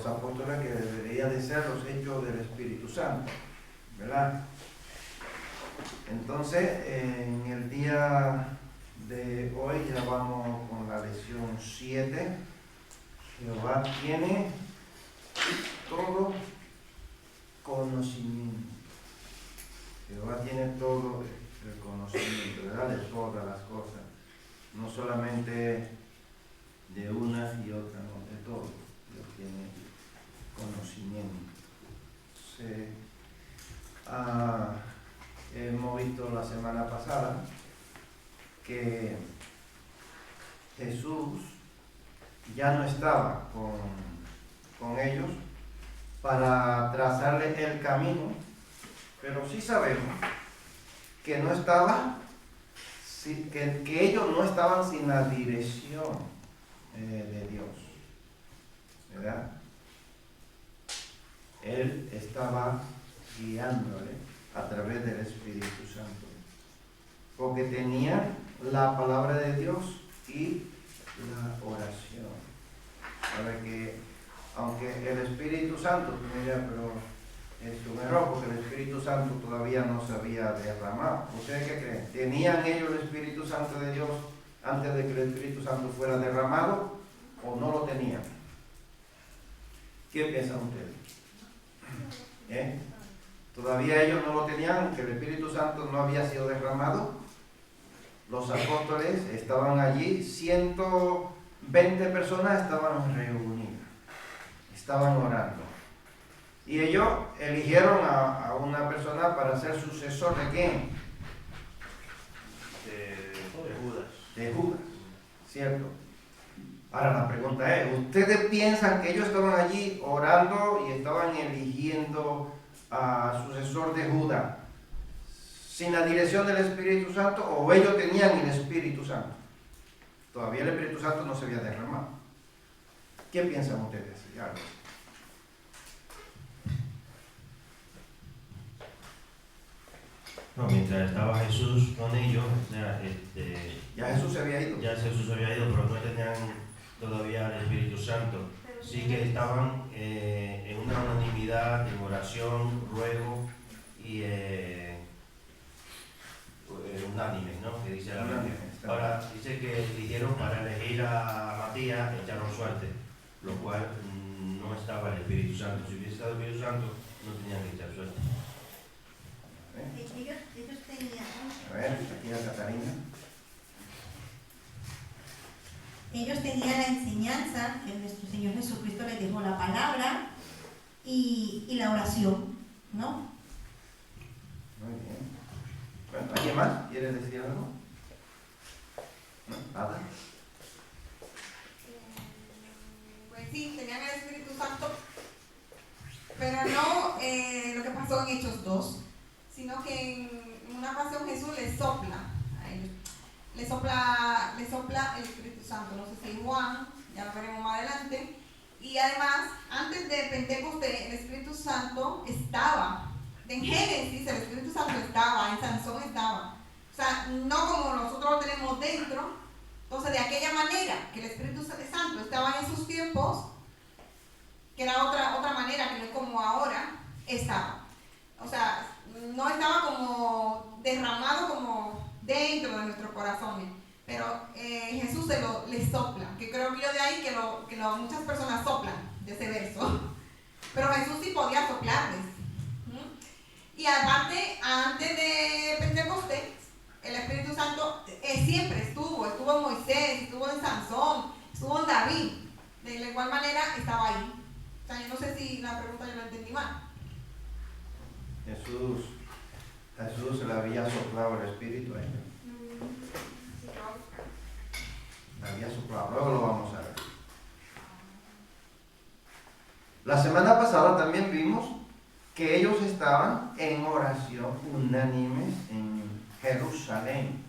los apóstoles, que debería de ser los hechos del Espíritu Santo, ¿verdad? Entonces, en el día de hoy ya vamos con la lección 7. Jehová tiene todo conocimiento. Jehová tiene todo el conocimiento, ¿verdad? De todas las cosas. No solamente de una y otra, no, de todo. Dios tiene conocimiento. Sí. Hemos visto la semana pasada que Jesús ya no estaba con ellos para trazarles el camino, pero sí sabemos que no estaba, que ellos no estaban sin la dirección de Dios, ¿verdad? Él estaba guiándole a través del Espíritu Santo, porque tenía la palabra de Dios y la oración. Sabe que aunque el Espíritu Santo, pero es un error, porque el Espíritu Santo todavía no se había derramado. ¿Ustedes qué creen? ¿Tenían ellos el Espíritu Santo de Dios antes de que el Espíritu Santo fuera derramado o no lo tenían? ¿Qué piensan ustedes? Todavía ellos no lo tenían, que el Espíritu Santo no había sido derramado. Los apóstoles estaban allí, 120 personas estaban reunidas, estaban orando. Y ellos eligieron a una persona para ser sucesor de ¿quién? De Judas. De Judas, ¿cierto? Ahora la pregunta es, ¿ustedes piensan que ellos estaban allí orando y estaban eligiendo a sucesor de Judas sin la dirección del Espíritu Santo, o ellos tenían el Espíritu Santo? Todavía el Espíritu Santo no se había derramado. ¿Qué piensan ustedes? No, mientras estaba Jesús con ellos, ya Jesús se había ido. Ya Jesús se había ido, pero no tenían todavía el Espíritu Santo. Sí que estaban en una unanimidad, en oración, ruego y unánimes, ¿no? Que dice la Biblia. Ahora dice que eligieron para elegir a Matías, echaron suerte, lo cual no estaba el Espíritu Santo. Si hubiese estado el Espíritu Santo, no tenían que echar suerte. Ellos tenían... A ver, aquí a Catarina. Ellos tenían la enseñanza que nuestro Señor Jesucristo les dejó, la palabra y la oración, ¿no? Muy bien. Bueno, ¿alguien más quiere decir algo? ¿No? ¿Nada? Pues sí, tenían el Espíritu Santo, pero no lo que pasó en Hechos 2, sino que en una ocasión Jesús les sopla a ellos. Le sopla el Espíritu Santo, no sé si Juan, ya lo veremos más adelante. Y además, antes de Pentecostés, el Espíritu Santo estaba. En Génesis, el Espíritu Santo estaba, en Sansón estaba. O sea, no como nosotros lo tenemos dentro. Entonces, de aquella manera que el Espíritu Santo estaba en esos tiempos, que era otra manera, que no es como ahora, estaba. O sea, no estaba como derramado como dentro de nuestros corazones, pero Jesús les sopla, que creo que yo de ahí que muchas personas soplan de ese verso, pero Jesús sí podía soplarles. Y aparte, antes de Pentecostés, el Espíritu Santo siempre estuvo en Moisés, estuvo en Sansón, estuvo en David, de la igual manera estaba ahí. O sea, yo no sé si la pregunta yo la entendí mal. Jesús se le había soplado el Espíritu a ellos. Le había soplado, luego lo vamos a ver. La semana pasada también vimos que ellos estaban en oración unánime en Jerusalén,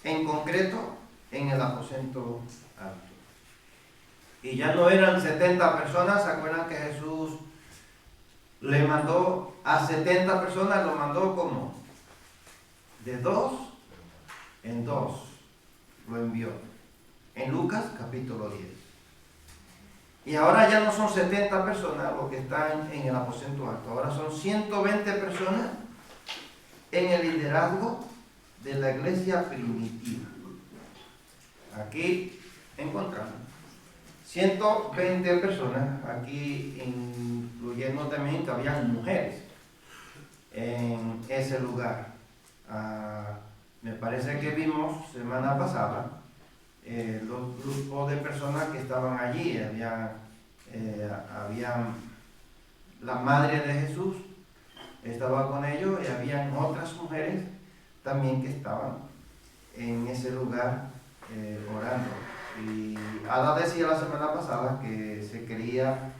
en concreto en el aposento alto. Y ya no eran 70 personas, ¿se acuerdan que Jesús le mandó a 70 personas? Lo mandó como de 2 en 2, lo envió. En Lucas capítulo 10. Y ahora ya no son 70 personas los que están en el aposento alto, ahora son 120 personas en el liderazgo de la iglesia primitiva. Aquí encontramos 120 personas, aquí incluyendo también que habían mujeres en ese lugar. Me parece que vimos semana pasada los grupos de personas que estaban allí. Habían la madre de Jesús estaba con ellos y habían otras mujeres también que estaban en ese lugar orando. Y Ada decía la semana pasada que se creía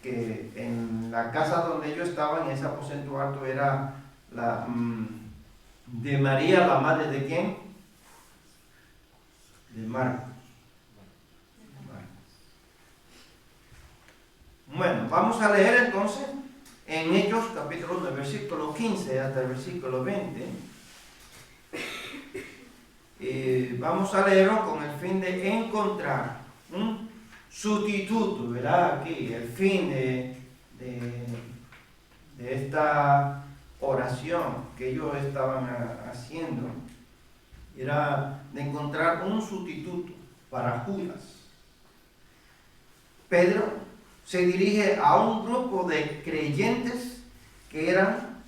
que en la casa donde ellos estaban, en ese aposento alto, era la de María, la madre de ¿quién? De Marcos. Bueno, vamos a leer entonces en Hechos capítulo 9, versículo 15 hasta el versículo 20. Vamos a leerlo con el fin de encontrar un sustituto, ¿verdad? Aquí, el fin de esta oración que ellos estaban haciendo era de encontrar un sustituto para Judas. Pedro se dirige a un grupo de creyentes que eran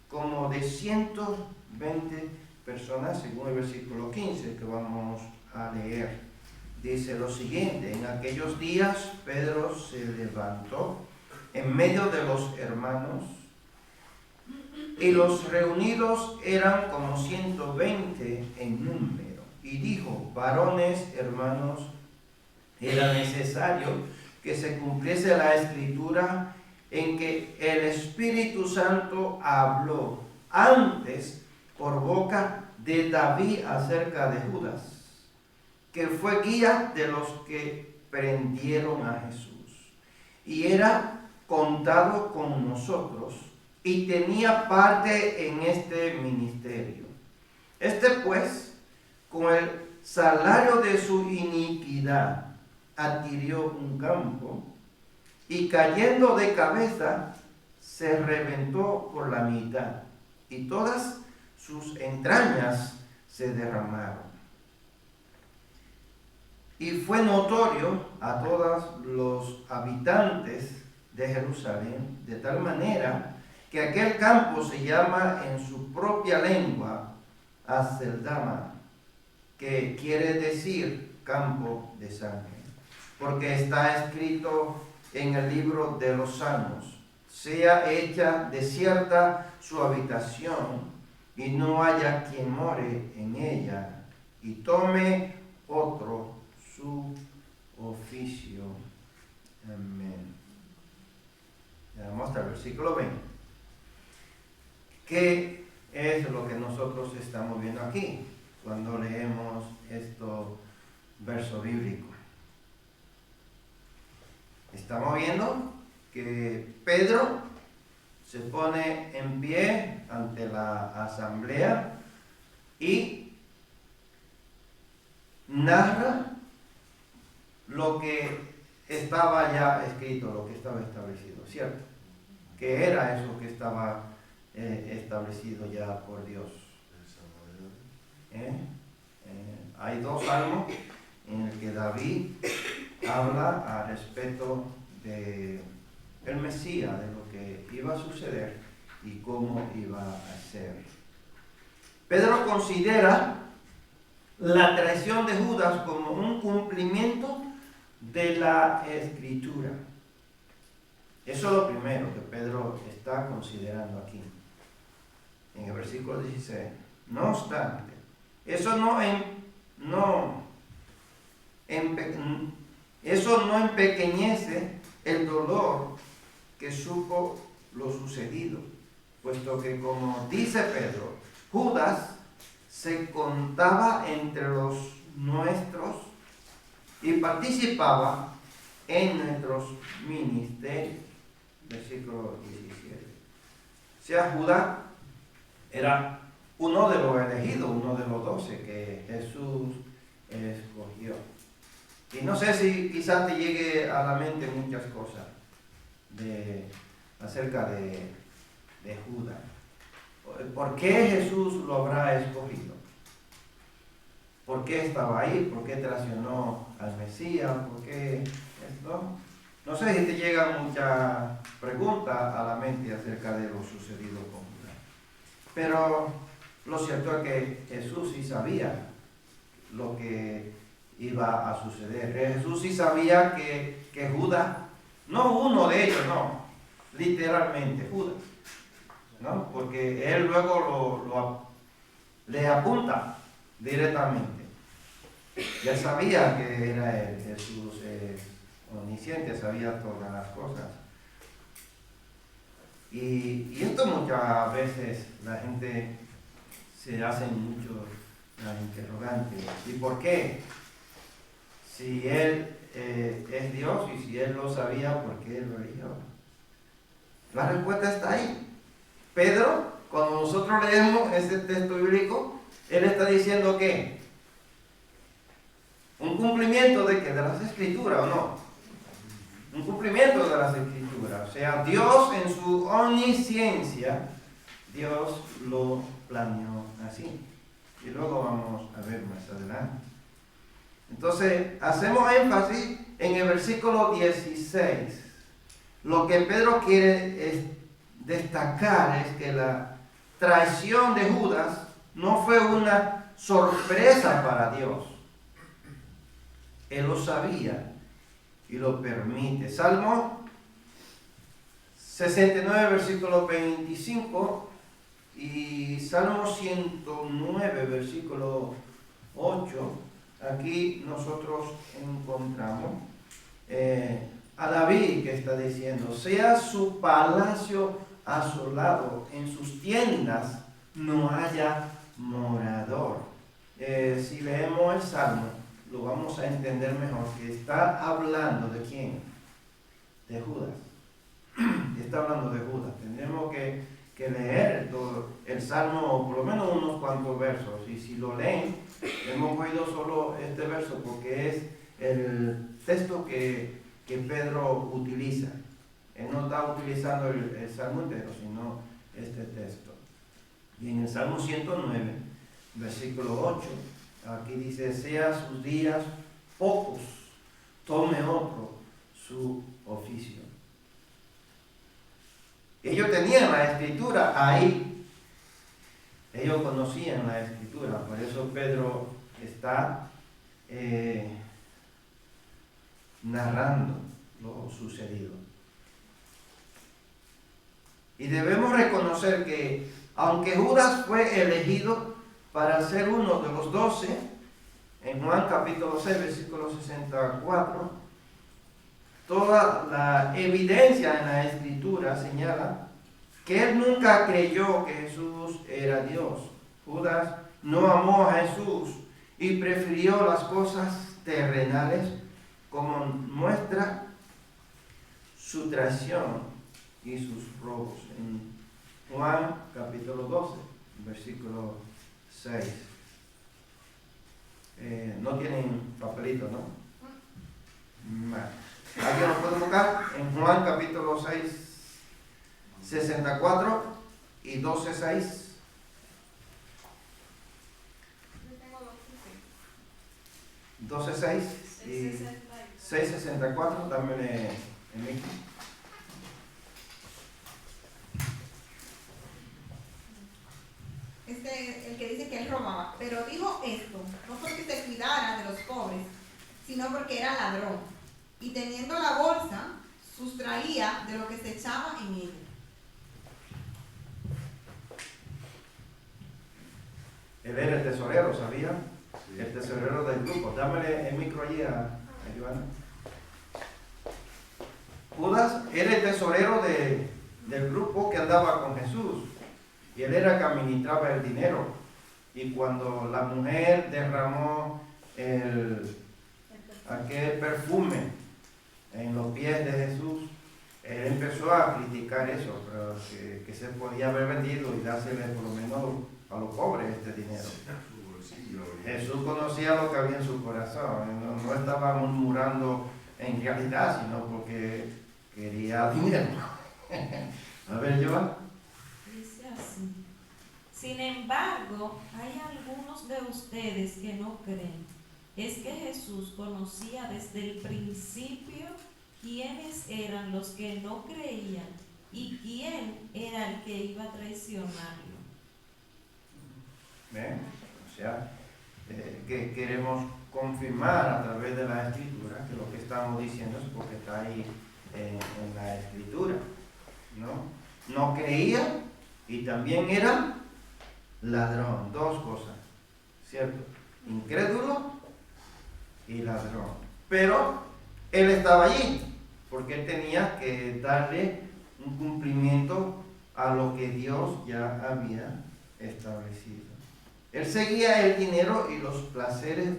como de 120 personas, según el versículo 15 que vamos a leer. Dice lo siguiente: en aquellos días Pedro se levantó en medio de los hermanos, y los reunidos eran como 120 en número, y dijo: varones, hermanos, era necesario que se cumpliese la escritura en que el Espíritu Santo habló antes por boca de David acerca de Judas, que fue guía de los que prendieron a Jesús, y era contado con nosotros, y tenía parte en este ministerio. Este pues, con el salario de su iniquidad, adquirió un campo, y cayendo de cabeza, se reventó por la mitad, y todas sus entrañas se derramaron. Y fue notorio a todos los habitantes de Jerusalén, de tal manera que aquel campo se llama en su propia lengua Aceldama, que quiere decir campo de sangre, porque está escrito en el libro de los Salmos: sea hecha desierta su habitación, y no haya quien more en ella, y tome otro su oficio. Amén. Vamos hasta el versículo 20. ¿Qué es lo que nosotros estamos viendo aquí cuando leemos estos versos bíblicos? Estamos viendo que Pedro se pone en pie ante la asamblea y narra lo que estaba ya escrito, lo que estaba establecido, ¿cierto? Que era eso que estaba establecido ya por Dios. Hay dos salmos en el que David habla al respecto de el Mesías, de lo que iba a suceder y cómo iba a ser. Pedro considera la traición de Judas como un cumplimiento de la Escritura. Eso es lo primero que Pedro está considerando aquí, en el versículo 16. No obstante, eso no empequeñece el dolor que supo lo sucedido, puesto que, como dice Pedro, Judas se contaba entre los nuestros y participaba en nuestros ministerios. Versículo 17. O sea, Judas era uno de los elegidos, uno de los 12 que Jesús escogió. Y no sé si quizás te llegue a la mente muchas cosas acerca de Judas. ¿Por qué Jesús lo habrá escogido? ¿Por qué estaba ahí? ¿Por qué traicionó al Mesías? ¿Por qué esto? No sé si te llegan muchas preguntas a la mente acerca de lo sucedido con Judas. Pero lo cierto es que Jesús sí sabía lo que iba a suceder. Jesús sí sabía que Judas, no uno de ellos, no, literalmente Judas, ¿no? Porque él luego le apunta directamente. Ya sabía que era él. Jesús omnisciente, sabía todas las cosas. Y esto muchas veces la gente se hace mucho la interrogante. ¿Y por qué? Si él es Dios y si él lo sabía, ¿por qué él lo eligió? La respuesta está ahí. Pedro, cuando nosotros leemos ese texto bíblico, él está diciendo que un cumplimiento de las Escrituras, ¿o no? Un cumplimiento de las Escrituras. O sea, Dios en su omnisciencia, Dios lo planeó así. Y luego vamos a ver más adelante. Entonces, hacemos énfasis en el versículo 16. Lo que Pedro quiere destacar es que la traición de Judas no fue una sorpresa para Dios. Él lo sabía y lo permite. Salmo 69, versículo 25 y Salmo 109, versículo 8. Aquí nosotros encontramos a David que está diciendo: sea su palacio asolado, en sus tiendas no haya morador. Si leemos el Salmo, lo vamos a entender mejor, que está hablando de quién, de Judas. Está hablando de Judas. Tendremos que leer todo el Salmo, por lo menos unos cuantos versos, y si lo leen, hemos oído solo este verso porque es el texto que Pedro utiliza. Él no está utilizando el Salmo entero, sino este texto. Y en el Salmo 109, versículo 8, aquí dice: sea sus días pocos, tome otro su oficio. Ellos tenían la Escritura ahí. Ellos conocían la Escritura. Por eso Pedro está narrando lo sucedido. Y debemos reconocer que aunque Judas fue elegido para ser uno de los 12, en Juan capítulo 6, versículo 64, toda la evidencia en la Escritura señala que él nunca creyó que Jesús era Dios. Judas no amó a Jesús y prefirió las cosas terrenales, como muestra su traición y sus robos. En Juan capítulo 12, versículo 6. No tienen papelito, ¿no? ¿Alguien lo puede buscar? En Juan capítulo 6, 64 y 12, 6. Yo tengo 12, 6 y 6, 64. Dámele el micro. el que dice que él robaba, pero dijo esto, no porque se cuidara de los pobres, sino porque era ladrón, y teniendo la bolsa, sustraía de lo que se echaba en ella. Él era el tesorero, ¿sabía? Sí. El tesorero del grupo. Dámele el micro allí a Joana. Judas era el tesorero del grupo que andaba con Jesús. Y él era que administraba el dinero. Y cuando la mujer derramó aquel perfume en los pies de Jesús, él empezó a criticar eso, pero que se podía haber vendido y dársele por lo menos a los pobres este dinero. Jesús conocía lo que había en su corazón, no estaba murmurando en realidad, sino porque quería dinero. A ver, Joan. Dice así: sin embargo, hay algunos de ustedes que no creen. Es que Jesús conocía desde el principio quiénes eran los que no creían y quién era el que iba a traicionarlo. ¿Ven? O sea, que queremos confirmar a través de la Escritura que lo que estamos diciendo es porque está ahí en la Escritura, ¿no? No creía y también era ladrón, dos cosas, ¿cierto? Incrédulo y ladrón. Pero él estaba allí porque él tenía que darle un cumplimiento a lo que Dios ya había establecido. Él seguía el dinero y los placeres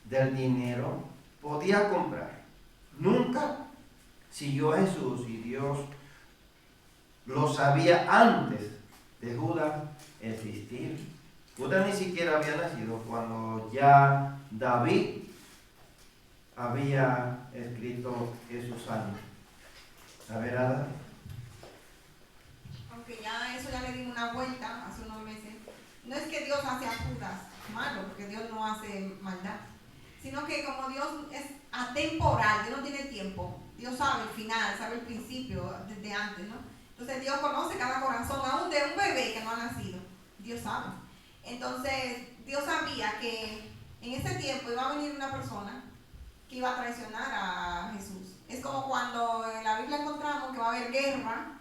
del dinero podía comprar. Nunca siguió a Jesús y Dios lo sabía antes de Judas existir. Judas ni siquiera había nacido cuando ya David había escrito esos años. A ver, Ada. Aunque ya eso ya le dimos una vuelta hace unos meses. No es que Dios hace a Judas malo, porque Dios no hace maldad, sino que como Dios es atemporal, Dios no tiene tiempo, Dios sabe el final, sabe el principio desde antes, ¿no? Entonces Dios conoce cada corazón, aún de un bebé que no ha nacido, Dios sabe. Entonces Dios sabía que en ese tiempo iba a venir una persona que iba a traicionar a Jesús. Es como cuando en la Biblia encontramos que va a haber guerra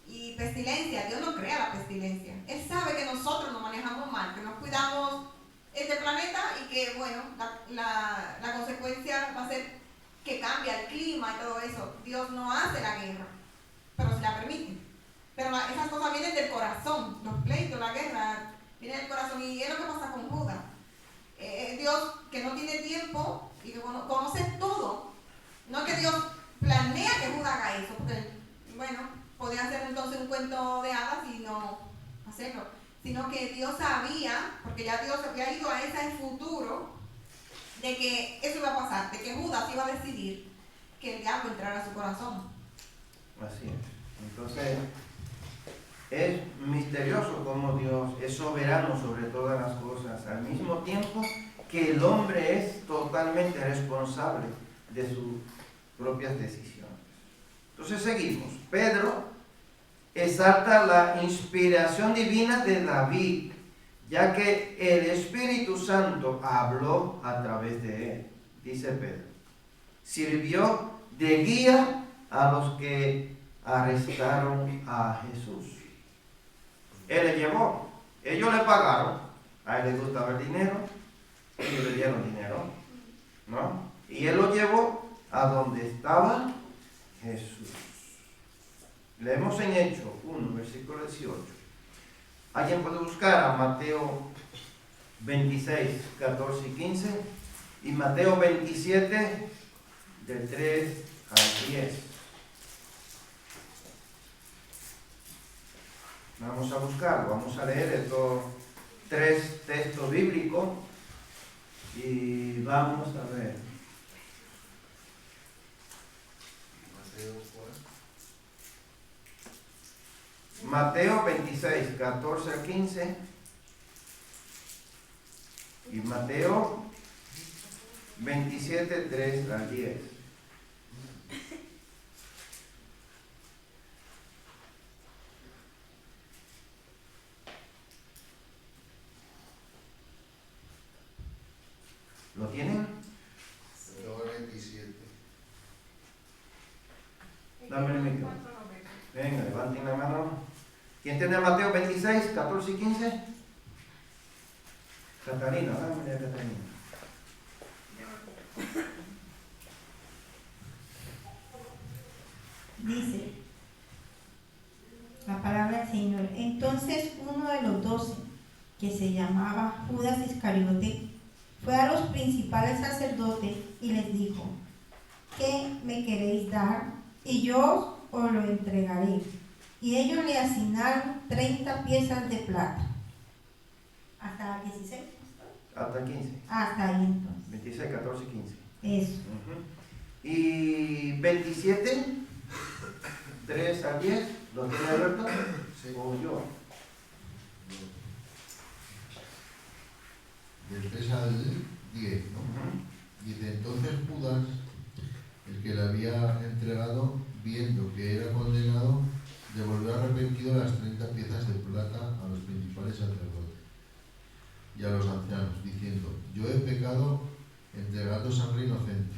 y pestilencia. Dios no crea la pestilencia. Él sabe que nosotros nos manejamos mal, que nos cuidamos este planeta y que, bueno, la consecuencia va a ser que cambia el clima y todo eso. Dios no hace la guerra, pero se la permite. Pero esas cosas vienen del corazón, los pleitos, la guerra, vienen del corazón. Y es lo que pasa con Judas. Dios que no tiene tiempo y que conoce todo. No es que Dios planea que Judas haga eso, porque, bueno, podía hacer entonces un cuento de hadas y no hacerlo, sino que Dios sabía, porque ya Dios había ido a ese futuro, de que eso iba a pasar, de que Judas iba a decidir que el diablo entrara a su corazón. Así es. Entonces, es misterioso cómo Dios es soberano sobre todas las cosas, al mismo tiempo que el hombre es totalmente responsable de sus propias decisiones. Entonces seguimos. Pedro exalta la inspiración divina de David, ya que el Espíritu Santo habló a través de él. Dice Pedro, sirvió de guía a los que arrestaron a Jesús. Él le llevó, ellos le pagaron, a él le gustaba el dinero, ellos le dieron dinero, ¿no? Y él lo llevó a donde estaba Jesús. Leemos en Hechos 1, versículo 18. Alguien puede buscar a Mateo 26, 14 y 15 y Mateo 27, del 3 al 10. Vamos a buscarlo, vamos a leer estos tres textos bíblicos y vamos a ver. Mateo 26, 14 al 15 y Mateo 27, 3 al 10. ¿Lo tienen? Mateo 27. Dame el micrófono. Venga, levanten la mano. ¿Quién tiene Mateo 26, 14 y 15? Catalina, dame a Catalina. Dice la palabra del Señor. Entonces uno de los 12, que se llamaba Judas Iscariote, fue a los principales sacerdotes y les dijo: ¿qué me queréis dar? Y yo os lo entregaré. Y ellos le asignaron 30 piezas de plata. Hasta 16. hasta 15. Hasta ahí entonces. 26, 14 y 15. Eso. Ujú. Y 27, 3 a 10, ¿lo tiene Alberto? Sí. O yo. Del 3 al 10, ¿no? Dice, entonces Judas, el que le había entregado, viendo que era condenado, devolvió arrepentido las 30 piezas de plata a los principales sacerdotes y a los ancianos, diciendo, yo he pecado entregando sangre inocente.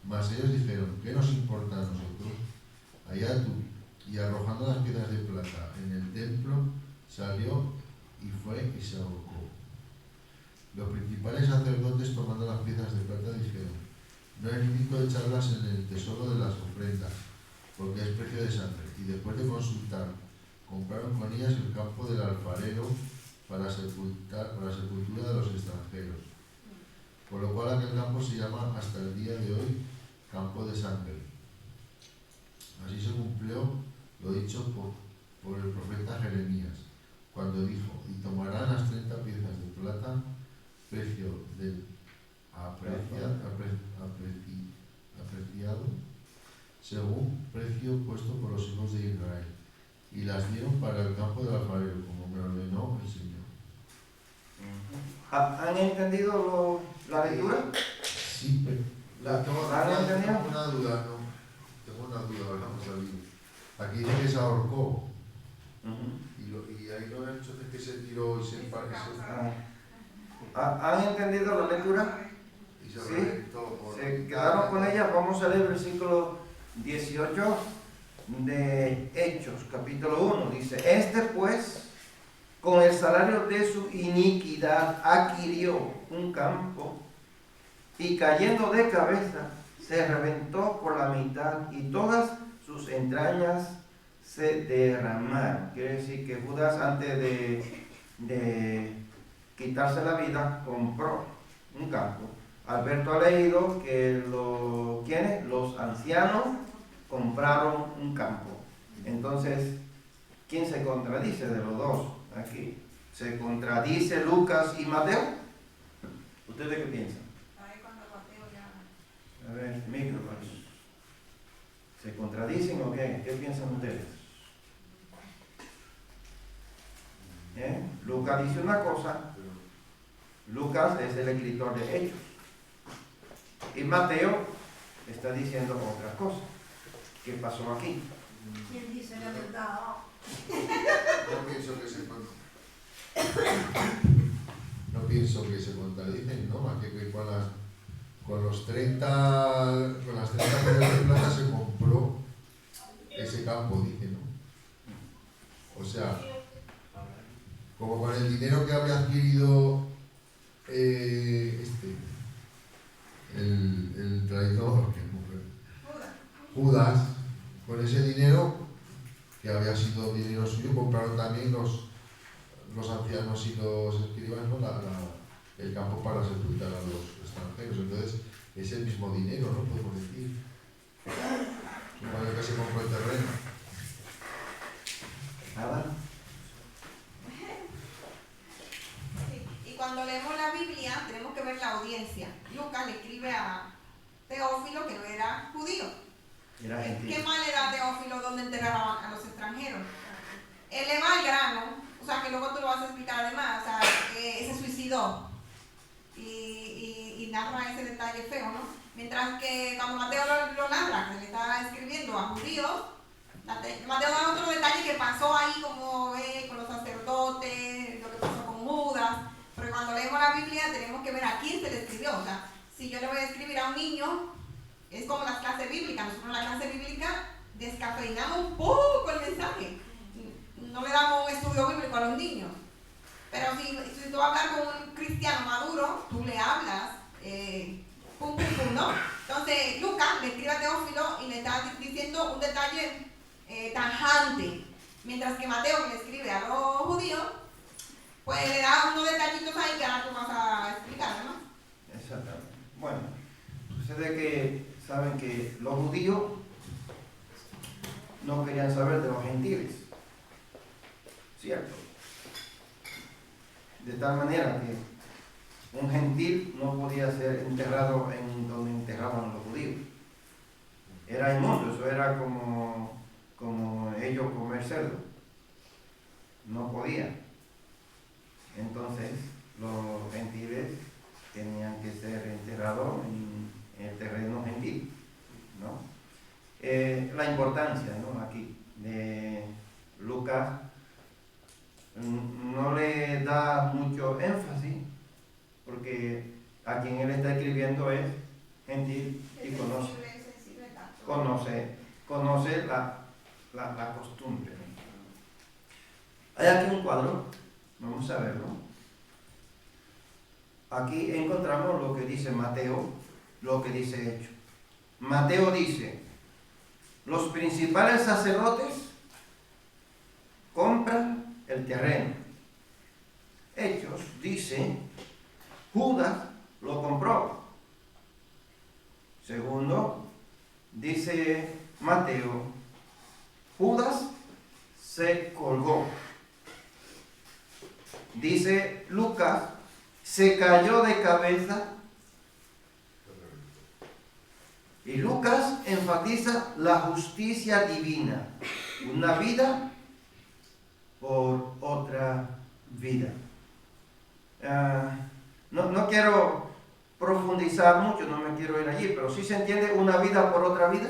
Mas ellos dijeron, ¿qué nos importa a nosotros? Allá tú. Y arrojando las piezas de plata en el templo, salió y fue y se ahorcó. Los principales sacerdotes, tomando las piezas de plata, dijeron, no es lícito echarlas en el tesoro de las ofrendas, porque es precio de sangre. Y después de consultar, compraron con ellas el campo del alfarero para la sepultura de los extranjeros. Por lo cual aquel campo se llama hasta el día de hoy campo de sangre. Así se cumplió lo dicho por el profeta Jeremías, cuando dijo, y tomarán las 30 piezas de plata, precio del apreciado, según precio puesto por los hijos de Israel, y las dieron para el campo del alfarero, como me ordenó el Señor. ¿Han entendido la lectura? Sí, pero tengo una duda, ¿no? Tengo una duda, vamos a ver. Aquí dice que se ahorcó, y ahí lo han hecho de que se tiró y se ¿Han entendido la lectura? y se Sí. reventó por... Se quedaron con ella. Vamos a leer el versículo 18 de Hechos, capítulo 1. Dice, este pues, con el salario de su iniquidad, adquirió un campo y cayendo de cabeza, se reventó por la mitad y todas sus entrañas se derramaron. Quiere decir que Judas, antes de quitarse la vida, compró un campo. Alberto ha leído que ¿quiénes? Los ancianos compraron un campo. Entonces, ¿quién se contradice de los dos aquí? ¿Se contradice Lucas y Mateo? ¿Ustedes qué piensan? Ahí cuando Mateo ya... A ver, micro, pues. ¿Se contradicen o qué? ¿Qué piensan ustedes? Lucas dice una cosa. Lucas es el escritor de Hechos. Y Mateo está diciendo otra cosa. ¿Qué pasó aquí? ¿Quién dice la verdad? No pienso que se contradicen, ¿no? Más que con las 30 piezas de plata se compró ese campo, dice, ¿no? O sea, como con el dinero que había adquirido el traidor, Judas, con ese dinero, que había sido dinero suyo, compraron también los ancianos y los escribas, ¿no? El campo para sepultar a los extranjeros. Entonces, es el mismo dinero, ¿no? Podemos decir. Supongo que se compró el terreno. Nada. Sí. Y cuando leemos la Biblia, tenemos que ver la audiencia. Lucas le escribe a Teófilo, que no era judío. Era gentil. ¿Qué mal le da a Teófilo donde enterraban a los extranjeros? Él le va al grano, o sea, que luego tú lo vas a explicar además, o sea, se suicidó. Y narra ese detalle feo, ¿no? Mientras que cuando Mateo lo narra, que le está escribiendo a judíos, Mateo da otro detalle que pasó ahí como con los sacerdotes, lo que pasó con Judas, pero cuando leemos la Biblia tenemos que ver a quién se le escribió. O sea, si yo le voy a escribir a un niño, es como las clases bíblicas. Nosotros en la clase bíblica descafeinamos un poco el mensaje. No le damos un estudio bíblico a los niños. Pero si tú vas a hablar con un cristiano maduro, tú le hablas, pum, pum, pum, ¿no? Entonces, Lucas le escribe a Teófilo y le está diciendo un detalle tajante. Mientras que Mateo, que le escribe a los judíos, pues le da unos detallitos ahí que ahora tú vas a explicar, ¿no? Exactamente. Bueno, sucede que saben que los judíos no querían saber de los gentiles. ¿Cierto? De tal manera que un gentil no podía ser enterrado en donde enterraban los judíos. Era inmundo, eso era como ellos comer cerdo. No podía. Entonces, los gentiles tenían que ser enterrados en el terreno gentil, ¿no? La importancia, ¿no?, aquí de Lucas no le da mucho énfasis, porque a quien él está escribiendo es gentil y conoce la costumbre. Hay aquí un cuadro, vamos a verlo. Aquí encontramos lo que dice Mateo, lo que dice Hechos. Mateo dice: los principales sacerdotes compran el terreno. Hechos dice: Judas lo compró. Segundo, dice Mateo: Judas se colgó. Dice Lucas: se cayó de cabeza. Y Lucas enfatiza la justicia divina, una vida por otra vida. No quiero profundizar mucho, no me quiero ir allí, pero ¿sí se entiende una vida por otra vida?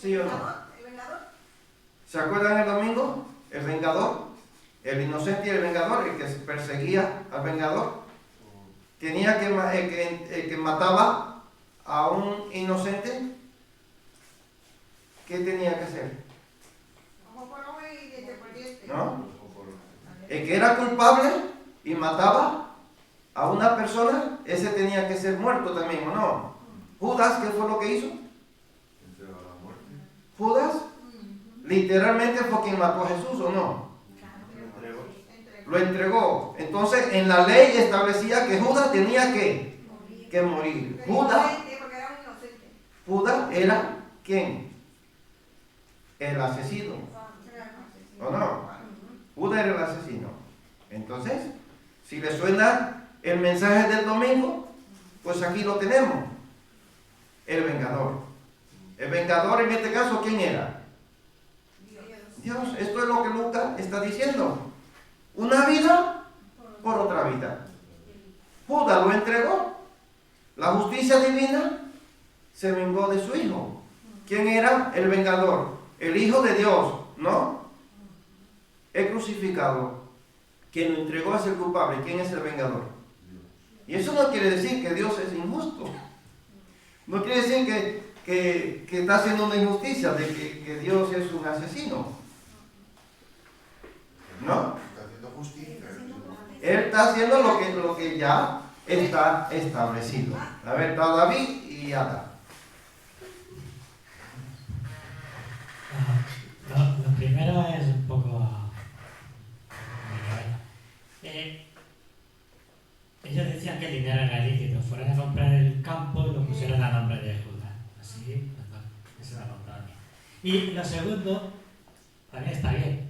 ¿Sí o no? ¿El vengador? ¿Se acuerdan el domingo? El vengador, el inocente y el vengador, el que perseguía al vengador, tenía el que mataba a un inocente, ¿qué tenía que hacer? ¿No? El que era culpable y mataba a una persona, ese tenía que ser muerto también, ¿o no? Judas, ¿qué fue lo que hizo? Entregó a la muerte. Judas literalmente fue quien mató a Jesús, ¿o no? Lo entregó. Entonces en la ley establecía que Judas tenía que morir. Judas era ¿quién? El asesino, ¿o no? Judas era el asesino. Entonces, si le suena el mensaje del domingo, pues aquí lo tenemos. El vengador. El vengador en este caso, ¿quién era? Dios. Esto es lo que Lucas está diciendo. Una vida por otra vida. Judas lo entregó. La justicia divina se vengó de su hijo. ¿Quién era el vengador? El Hijo de Dios, ¿no? El crucificado. Quien lo entregó es el culpable. ¿Quién es el vengador? Y eso no quiere decir que Dios es injusto. No quiere decir que está haciendo una injusticia, de que Dios es un asesino. ¿No? Está haciendo justicia. Él está haciendo lo que ya está establecido. A ver, está David y Ada. Lo primero es un poco... ellos decían que el dinero era lícito. Fueron a comprar el campo y lo pusieron a nombre de Judas. Así, pues bueno, eso lo compraron. Y lo segundo, también está bien.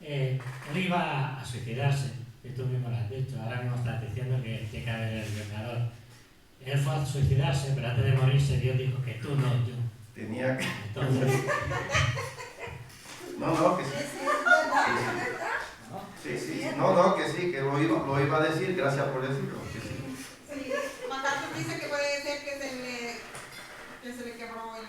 Él iba a suicidarse, y tú mismo lo has dicho. Ahora mismo estás diciendo que tiene que haber el vengador. Él fue a suicidarse, pero antes de morirse Dios dijo que tú no, yo. Tenía que... Entonces, No, que sí. Sí. No, que sí, que lo iba a decir, gracias por decirlo. Que sí. Sí, MacArthur dice que puede ser que se le quebró el...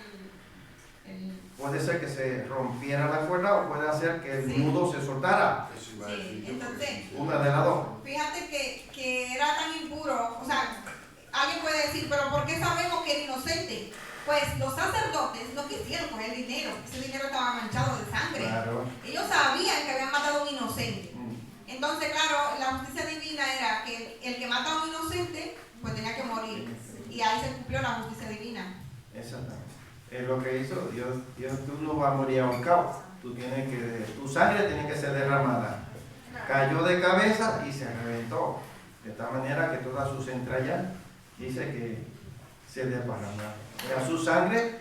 Puede ser que se rompiera la cuerda o puede hacer que el Sí. nudo se soltara. Eso iba a Sí, decir yo, entonces, Una de las dos. fíjate que era tan impuro, o sea, alguien puede decir, pero ¿por qué sabemos que era inocente? Pues los sacerdotes no quisieron coger dinero, ese dinero estaba manchado de sangre. Claro. Ellos sabían que habían matado a un inocente. Mm. Entonces, claro, la justicia divina era que el que mata a un inocente, pues tenía que morir. Y ahí se cumplió la justicia divina. Exactamente. Es lo que hizo Dios. Tú no vas a morir ahorcado. Tu sangre tiene que ser derramada. Cayó de cabeza y se reventó. De tal manera que todas sus entrañas, dice que se desparramaron. O sea, su sangre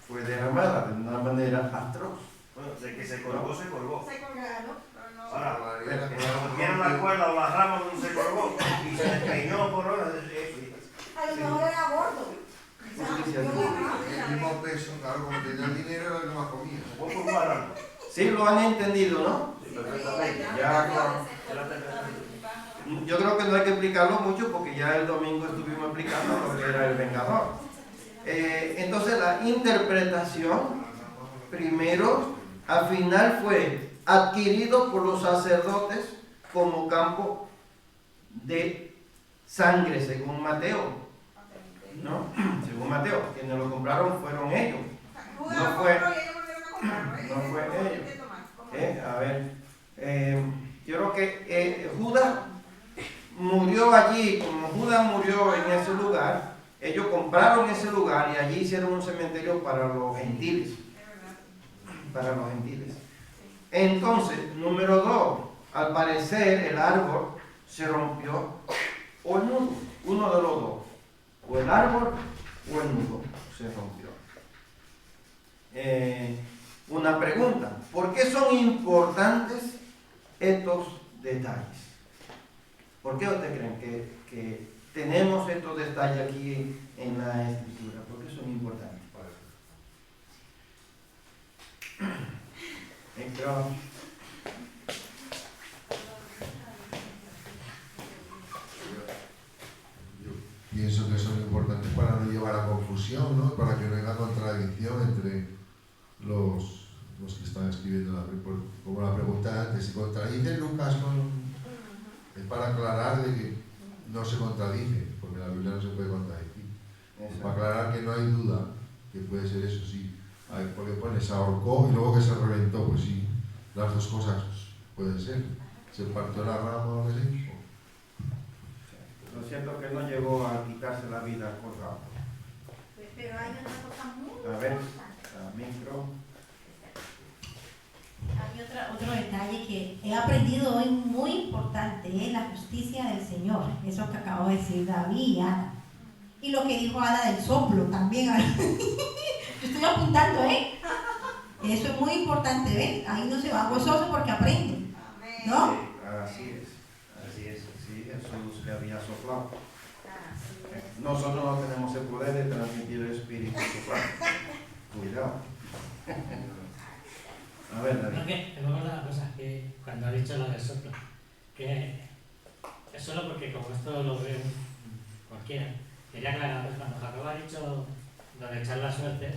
fue derramada de una manera atroz. Bueno, de que se colgó, se colgó. Se colgaron, pero no. Ahora, que se rompieron la cuerda o las ramas, no sé dice aquí. El mismo peso, claro, como tenía el dinero era el que más comía. ¿Puedo formar algo? Sí, lo han entendido, ¿no? Sí, perfectamente. Ya, claro. Yo creo que no hay que explicarlo mucho porque ya el domingo estuvimos explicando lo que era el vengador. Entonces la interpretación, primero, al final fue adquirido por los sacerdotes como campo de sangre, según Mateo, ¿no? Según Mateo, quienes lo compraron fueron ellos. No fue ellos. A ver, yo creo que Judas murió allí, como Judas murió en ese lugar, ellos compraron ese lugar y allí hicieron un cementerio para los gentiles. Para los gentiles. Entonces, número 2, al parecer el árbol se rompió o el nudo, uno de los dos, o el árbol o el nudo se rompió. Una pregunta, ¿por qué son importantes estos detalles? ¿Por qué ustedes creen que tenemos estos detalles aquí en la escritura? ¿Por qué son importantes? Yo pienso que son importantes para no llevar a confusión, ¿no? Para que no haya contradicción entre los que están escribiendo como la pregunta antes, ¿se contradice Lucas es para aclarar de que no se contradice, porque la Biblia no se puede contradecir. Para aclarar que no hay duda, que puede ser eso, sí. Porque pone, se ahorcó y luego que se reventó, pues sí, las dos cosas pueden ser. Se partió la rama o algo así. Lo cierto es que no llegó a quitarse la vida colgado. Pero hay otra cosa muy A ver, importante. micro. Hay otro detalle que he aprendido hoy muy importante, la justicia del Señor. Eso que acabo de decir David y Ana. Y lo que dijo Ana del soplo también. Yo estoy apuntando, Eso es muy importante, ¿ven? Ahí no se va gozoso porque aprende, ¿no? Sí, así es. Sí, Jesús le había soplado. Nosotros no tenemos el poder de transmitir el espíritu soplado. Cuidado. A ver, David. Me acuerdo de una cosa, que cuando ha dicho lo del soplo, que es solo porque como esto lo ve cualquiera, quería aclarar, pues cuando Jacob ha dicho lo de echar la suerte,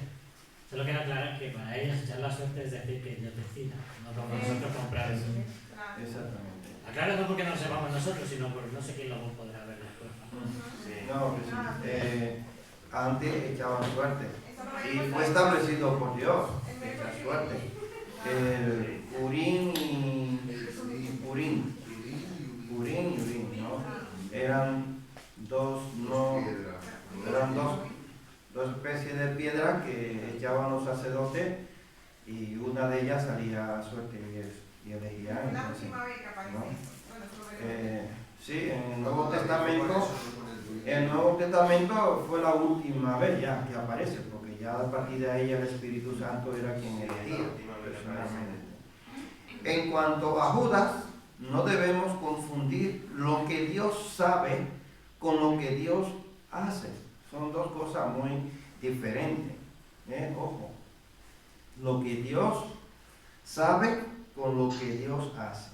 solo quiero aclarar que para ellos echar la suerte es decir que Dios decida, no como nosotros comprar eso. Exactamente. Aclaro no porque no lo sepamos nosotros, sino porque no sé quién lo podrá ver después. Sí, no, sí. Antes echaban suerte y fue establecido por Dios echar suerte. Urim y Urim, ¿no? Eran dos especies de piedra que echaban los sacerdotes y una de ellas salía suerte y elegían. La última vez que aparece. ¿No? Bueno, Sí, en el Nuevo Testamento fue la última vez ya que aparece, porque ya a partir de ahí el Espíritu Santo era quien elegía personalmente. En cuanto a Judas, no debemos confundir lo que Dios sabe con lo que Dios hace. Son dos cosas muy diferentes. Ojo, lo que Dios sabe con lo que Dios hace.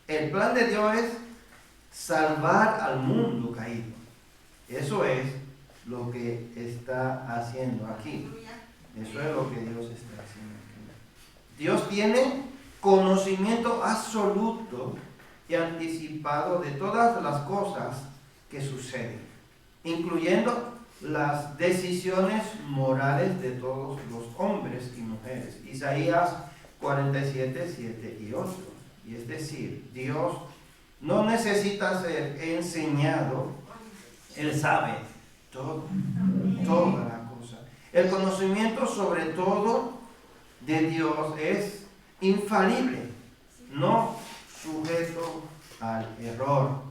El plan de Dios es salvar al mundo caído. Eso es lo que está haciendo aquí. Eso es lo que Dios está haciendo aquí. Dios tiene conocimiento absoluto y anticipado de todas las cosas que suceden, incluyendo las decisiones morales de todos los hombres y mujeres. Isaías 47, 7 y 8. Y es decir, Dios no necesita ser enseñado, Él sabe todo, toda la cosa. El conocimiento sobre todo de Dios es infalible, no sujeto al error.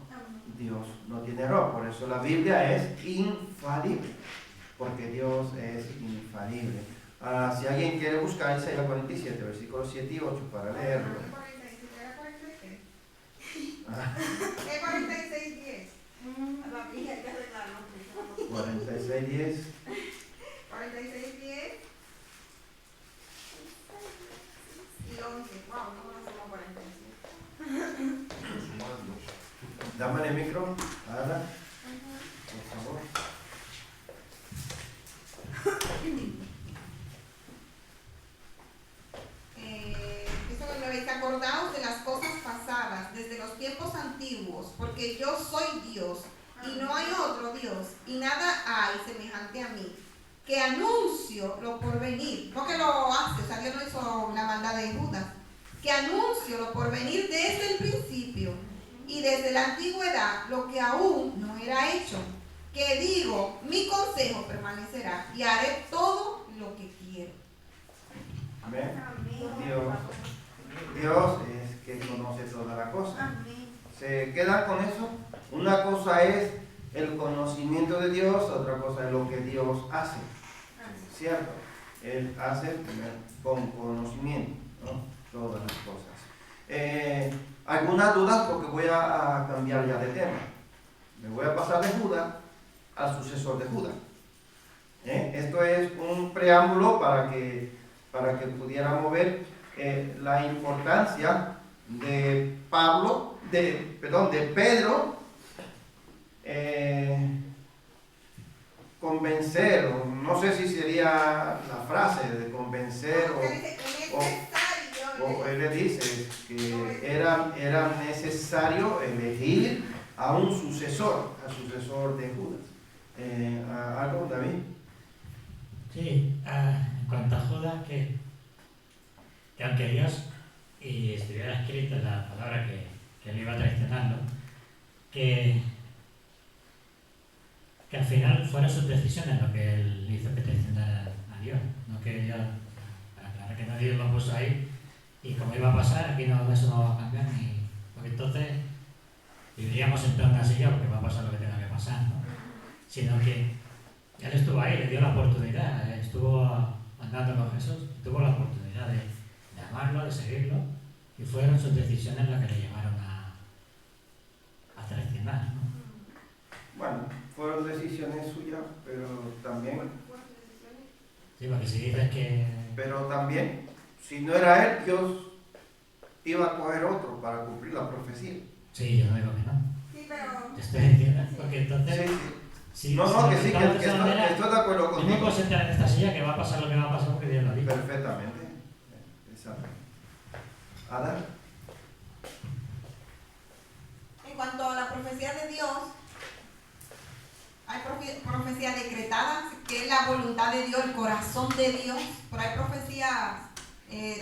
Dios no tiene error, por eso la Biblia es infalible, porque Dios es infalible. Si alguien quiere buscar Isaías 47, versículos 7 y 8 para leerlo. 46:10. 46:10. Dame el micro, Ada, por favor. Esto que me veis, acordaos de las cosas pasadas, desde los tiempos antiguos, porque yo soy Dios, y no hay otro Dios, y nada hay semejante a mí, que anuncio lo por venir, no que lo hace, o sea, Dios no hizo la maldad de Judas, que anuncio lo por venir desde el principio, y desde la antigüedad, lo que aún no era hecho, que digo, mi consejo permanecerá, y haré todo lo que quiero. Amén. Amén. Dios es que conoce toda la cosa. Amén. ¿Se quedan con eso? Una cosa es el conocimiento de Dios, otra cosa es lo que Dios hace. ¿Cierto? Él hace con conocimiento, ¿no? Todas las cosas. Algunas dudas porque voy a cambiar ya de tema. Me voy a pasar de Judas al sucesor de Judas. Esto es un preámbulo para que pudiéramos ver la importancia de Pedro convencer, o no sé si sería la frase de convencer o él le dice que era necesario elegir a un sucesor, al sucesor de Judas. ¿Algo, David? Sí, en cuanto a Judas, que aunque Dios y estuviera escrito en la palabra que él iba a traicionarlo, que al final fueron sus decisiones lo que él hizo que traicionara a Dios, no que Dios, para aclarar que no Dios lo puso ahí, y como iba a pasar, aquí no, eso no va a cambiar, porque entonces viviríamos en plan casilla porque va a pasar lo que tenga que pasar, ¿no? Sino que él estuvo ahí, le dio la oportunidad, estuvo andando con Jesús, tuvo la oportunidad de amarlo, de seguirlo, y fueron sus decisiones las que le llevaron a traicionar, ¿no? Bueno, fueron decisiones suyas, pero también... Sí, porque si dices que... Pero también, si no era él, Dios iba a coger otro para cumplir la profecía. Sí, yo no digo que no. Sí, pero... Te estoy diciendo, porque entonces... Sí. No, que sí, que estoy de acuerdo Yo me contigo. puedo sentar en esta silla que va a pasar lo que va a pasar porque Dios lo ha dicho. Perfectamente. Exacto. Adán. En cuanto a la profecía de Dios, hay profecía decretada, que es la voluntad de Dios, el corazón de Dios, pero hay profecías que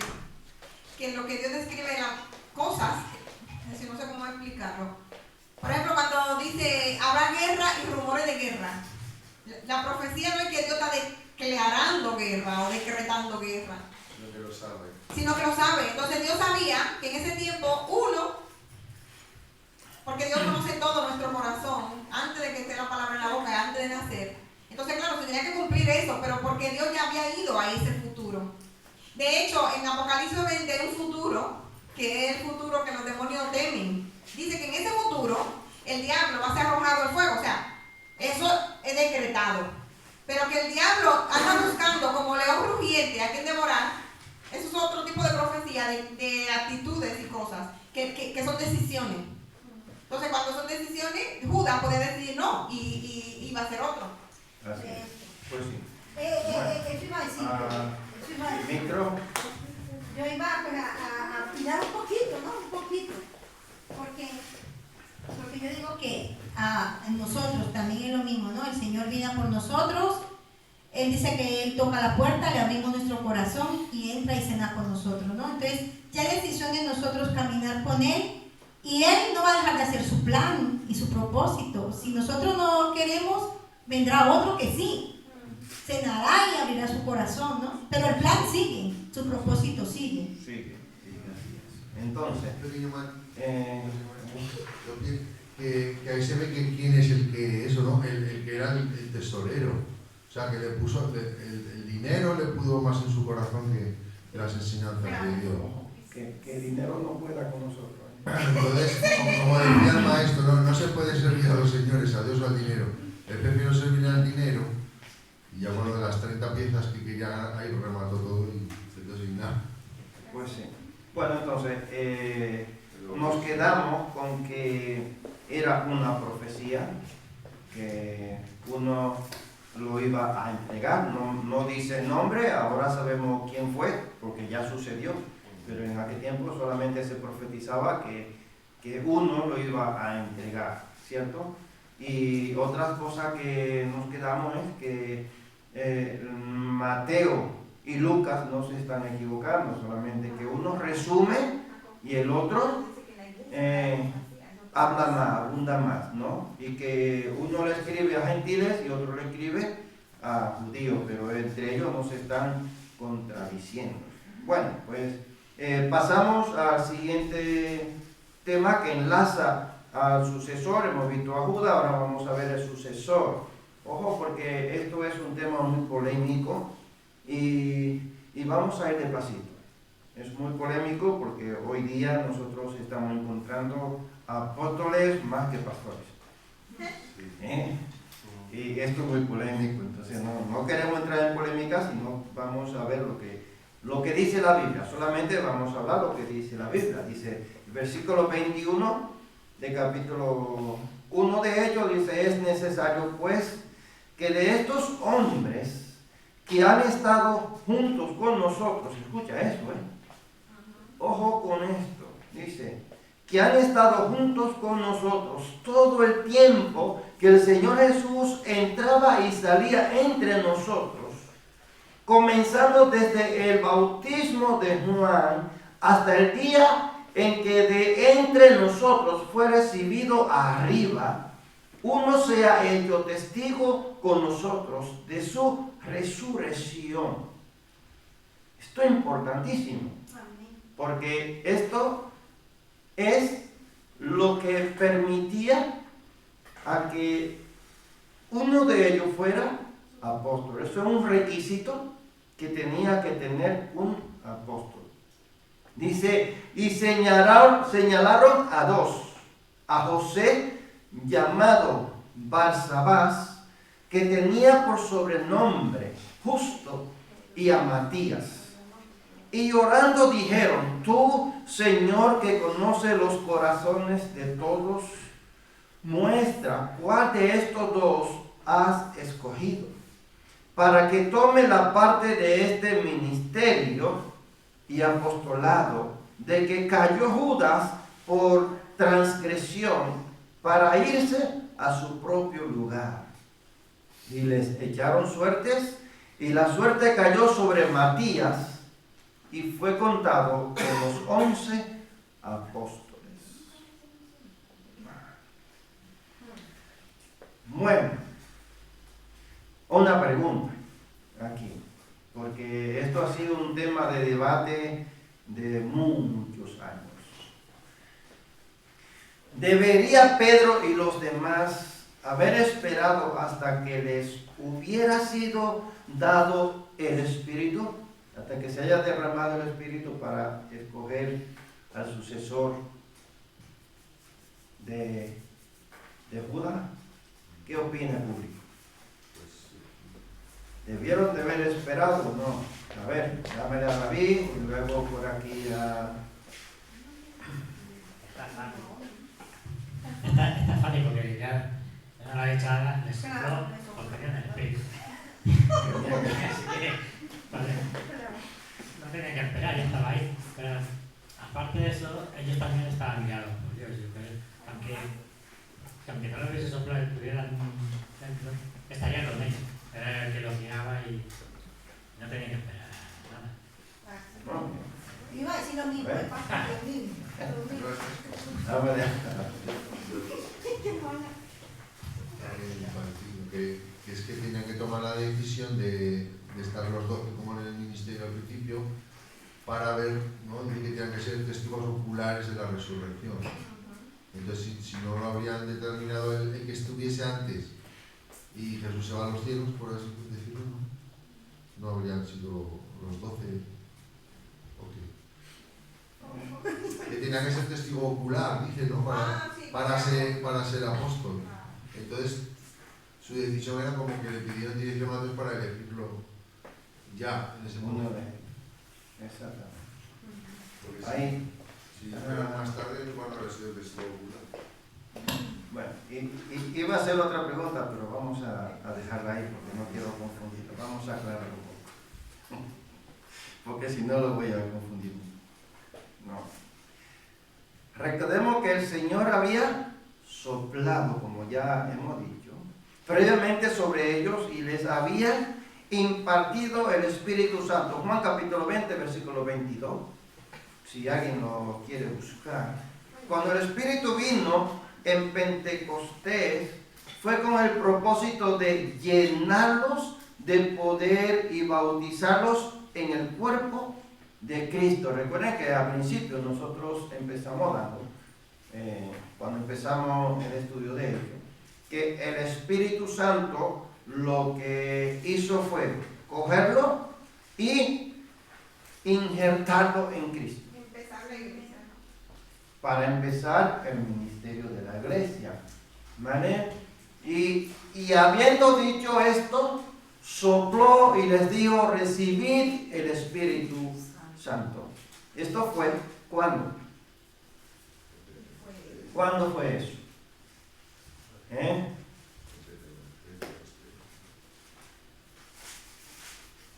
en lo que Dios describe las cosas, es decir, no sé cómo explicarlo. Por ejemplo, cuando dice, habrá guerra y rumores de guerra, la profecía no es que Dios está declarando guerra o decretando guerra, sino que lo sabe. Entonces Dios sabía que en ese tiempo porque Dios conoce todo nuestro corazón, antes de que esté la palabra en la boca, antes de nacer. Entonces, claro, se tenía que cumplir eso, pero porque Dios ya había ido a ese futuro. De hecho, en Apocalipsis 20 hay un futuro, que es el futuro que los demonios temen. Dice que en ese futuro, el diablo va a ser arrojado al fuego, o sea, eso es decretado. Pero que el diablo anda buscando como león rugiente a quien devorar, eso es otro tipo de profecía, de actitudes y cosas, que son decisiones. Entonces, cuando son decisiones, Judas puede decidir no y va a ser otro. Así es. Pues sí. Eso iba a decir. Micro. Yo iba a afinar un poquito, ¿no? Un poquito. Porque yo digo que en nosotros también es lo mismo, ¿no? El Señor viene por nosotros. Él dice que Él toca la puerta, le abrimos nuestro corazón y entra y cena con nosotros, ¿no? Entonces, ya es decisión de nosotros caminar con Él. Y Él no va a dejar de hacer su plan y su propósito. Si nosotros no queremos, vendrá otro que sí. Cenará y abrirá su corazón, ¿no? Pero el plan sigue, su propósito sigue. Sigue, así es. Entonces, que ahí se ve que quién es el que, eso, ¿no? El que era el tesorero. O sea, que le puso, el dinero le pudo más en su corazón que las enseñanzas de Dios. que el dinero no pueda con nosotros. Entonces, como decía el maestro, no se puede servir a los señores, a Dios o al dinero. Él prefiero servir al dinero, y ya bueno, de las 30 piezas que quería ahí, remató todo y se quedó sin nada. Pues sí. Bueno, entonces, nos quedamos con que era una profecía que uno lo iba a entregar. No dice nombre, ahora sabemos quién fue, porque ya sucedió, pero en aquel tiempo solamente se profetizaba que uno lo iba a entregar, ¿cierto? Y otra cosa que nos quedamos es que Mateo y Lucas no se están equivocando, solamente que uno resume y el otro habla más, abunda más, ¿no? Y que uno le escribe a gentiles y otro le escribe a judíos, pero entre ellos no se están contradiciendo. Bueno, pues pasamos al siguiente tema que enlaza al sucesor. Hemos visto a Judas, ahora vamos a ver el sucesor. Ojo, porque esto es un tema muy polémico y vamos a ir despacito. Es muy polémico porque hoy día nosotros estamos encontrando apóstoles más que pastores. Y esto es muy polémico, entonces no queremos entrar en polémica, sino vamos a ver lo que dice la Biblia. Solamente vamos a hablar lo que dice la Biblia. Dice el versículo 21 de capítulo 1 de ellos, dice: es necesario pues que de estos hombres que han estado juntos con nosotros, escucha eso, ojo con esto, dice, que han estado juntos con nosotros todo el tiempo que el Señor Jesús entraba y salía entre nosotros, comenzando desde el bautismo de Juan hasta el día en que de entre nosotros fue recibido arriba, uno sea hecho testigo con nosotros de su resurrección. Esto es importantísimo, porque esto es lo que permitía a que uno de ellos fuera apóstol. Eso es un requisito que tenía que tener un apóstol. Dice, y señalaron a dos, a José, llamado Barsabás, que tenía por sobrenombre Justo, y a Matías. Y orando dijeron: tú, Señor, que conoces los corazones de todos, muestra cuál de estos dos has escogido, para que tome la parte de este ministerio y apostolado de que cayó Judas por transgresión, para irse a su propio lugar. Y les echaron suertes, y la suerte cayó sobre Matías, y fue contado con los 11 apóstoles. Bueno, una pregunta aquí, porque esto ha sido un tema de debate de muchos años. ¿Debería Pedro y los demás haber esperado hasta que les hubiera sido dado el Espíritu? Hasta que se haya derramado el Espíritu para escoger al sucesor de Judas. ¿Qué opina el público? ¿Debieron de haber esperado o no? A ver, dámele a David y luego por aquí a... Está fácil porque ya no la he hecho nada, les sopló porque tenían el Espíritu. Así que, vale, no tenía que esperar, ya estaba ahí. Pero aparte de eso, ellos también estaban guiados por Dios. Yo creo, aunque no lo hubiese soplado y estuvieran dentro, estarían con ellos. Era el que los guiaba y no tenía que esperar nada. Iba a decir lo mismo, ¿Eh? lo mismo. Que es que tenían que tomar la decisión de estar los 12 como en el ministerio al principio para ver, ¿no? Dice que tenían que ser testigos oculares de la resurrección. Entonces, si no lo habrían determinado el que estuviese antes y Jesús se va a los cielos, por así decirlo, no habrían sido los 12. Que tenían que ser testigo ocular, dice, ¿no? Para ser apóstol. Entonces, su decisión era como que le pidieron dirección a Dios para elegirlo ya, en ese momento. Exactamente. Porque Ahí. si esperan más tarde, no van a haber sido testigo ocular. Bueno, iba a hacer otra pregunta, pero vamos a dejarla ahí porque no quiero confundirlo. Vamos a aclarar un poco. Porque si no lo voy a confundir. No. Recordemos que el Señor había soplado, como ya hemos dicho, previamente sobre ellos y les había impartido el Espíritu Santo. Juan capítulo 20, versículo 22. Si alguien lo quiere buscar. Cuando el Espíritu vino en Pentecostés, fue con el propósito de llenarlos de poder y bautizarlos en el cuerpo de Cristo. Recuerden que al principio nosotros empezamos dando, cuando empezamos el estudio de ello, que el Espíritu Santo lo que hizo fue cogerlo y injertarlo en Cristo. Empezar la iglesia. Para empezar el ministerio de la iglesia. ¿Vale? Y habiendo dicho esto, sopló y les dijo: recibid el Espíritu Santo. Esto fue, ¿cuándo? ¿Cuándo fue eso?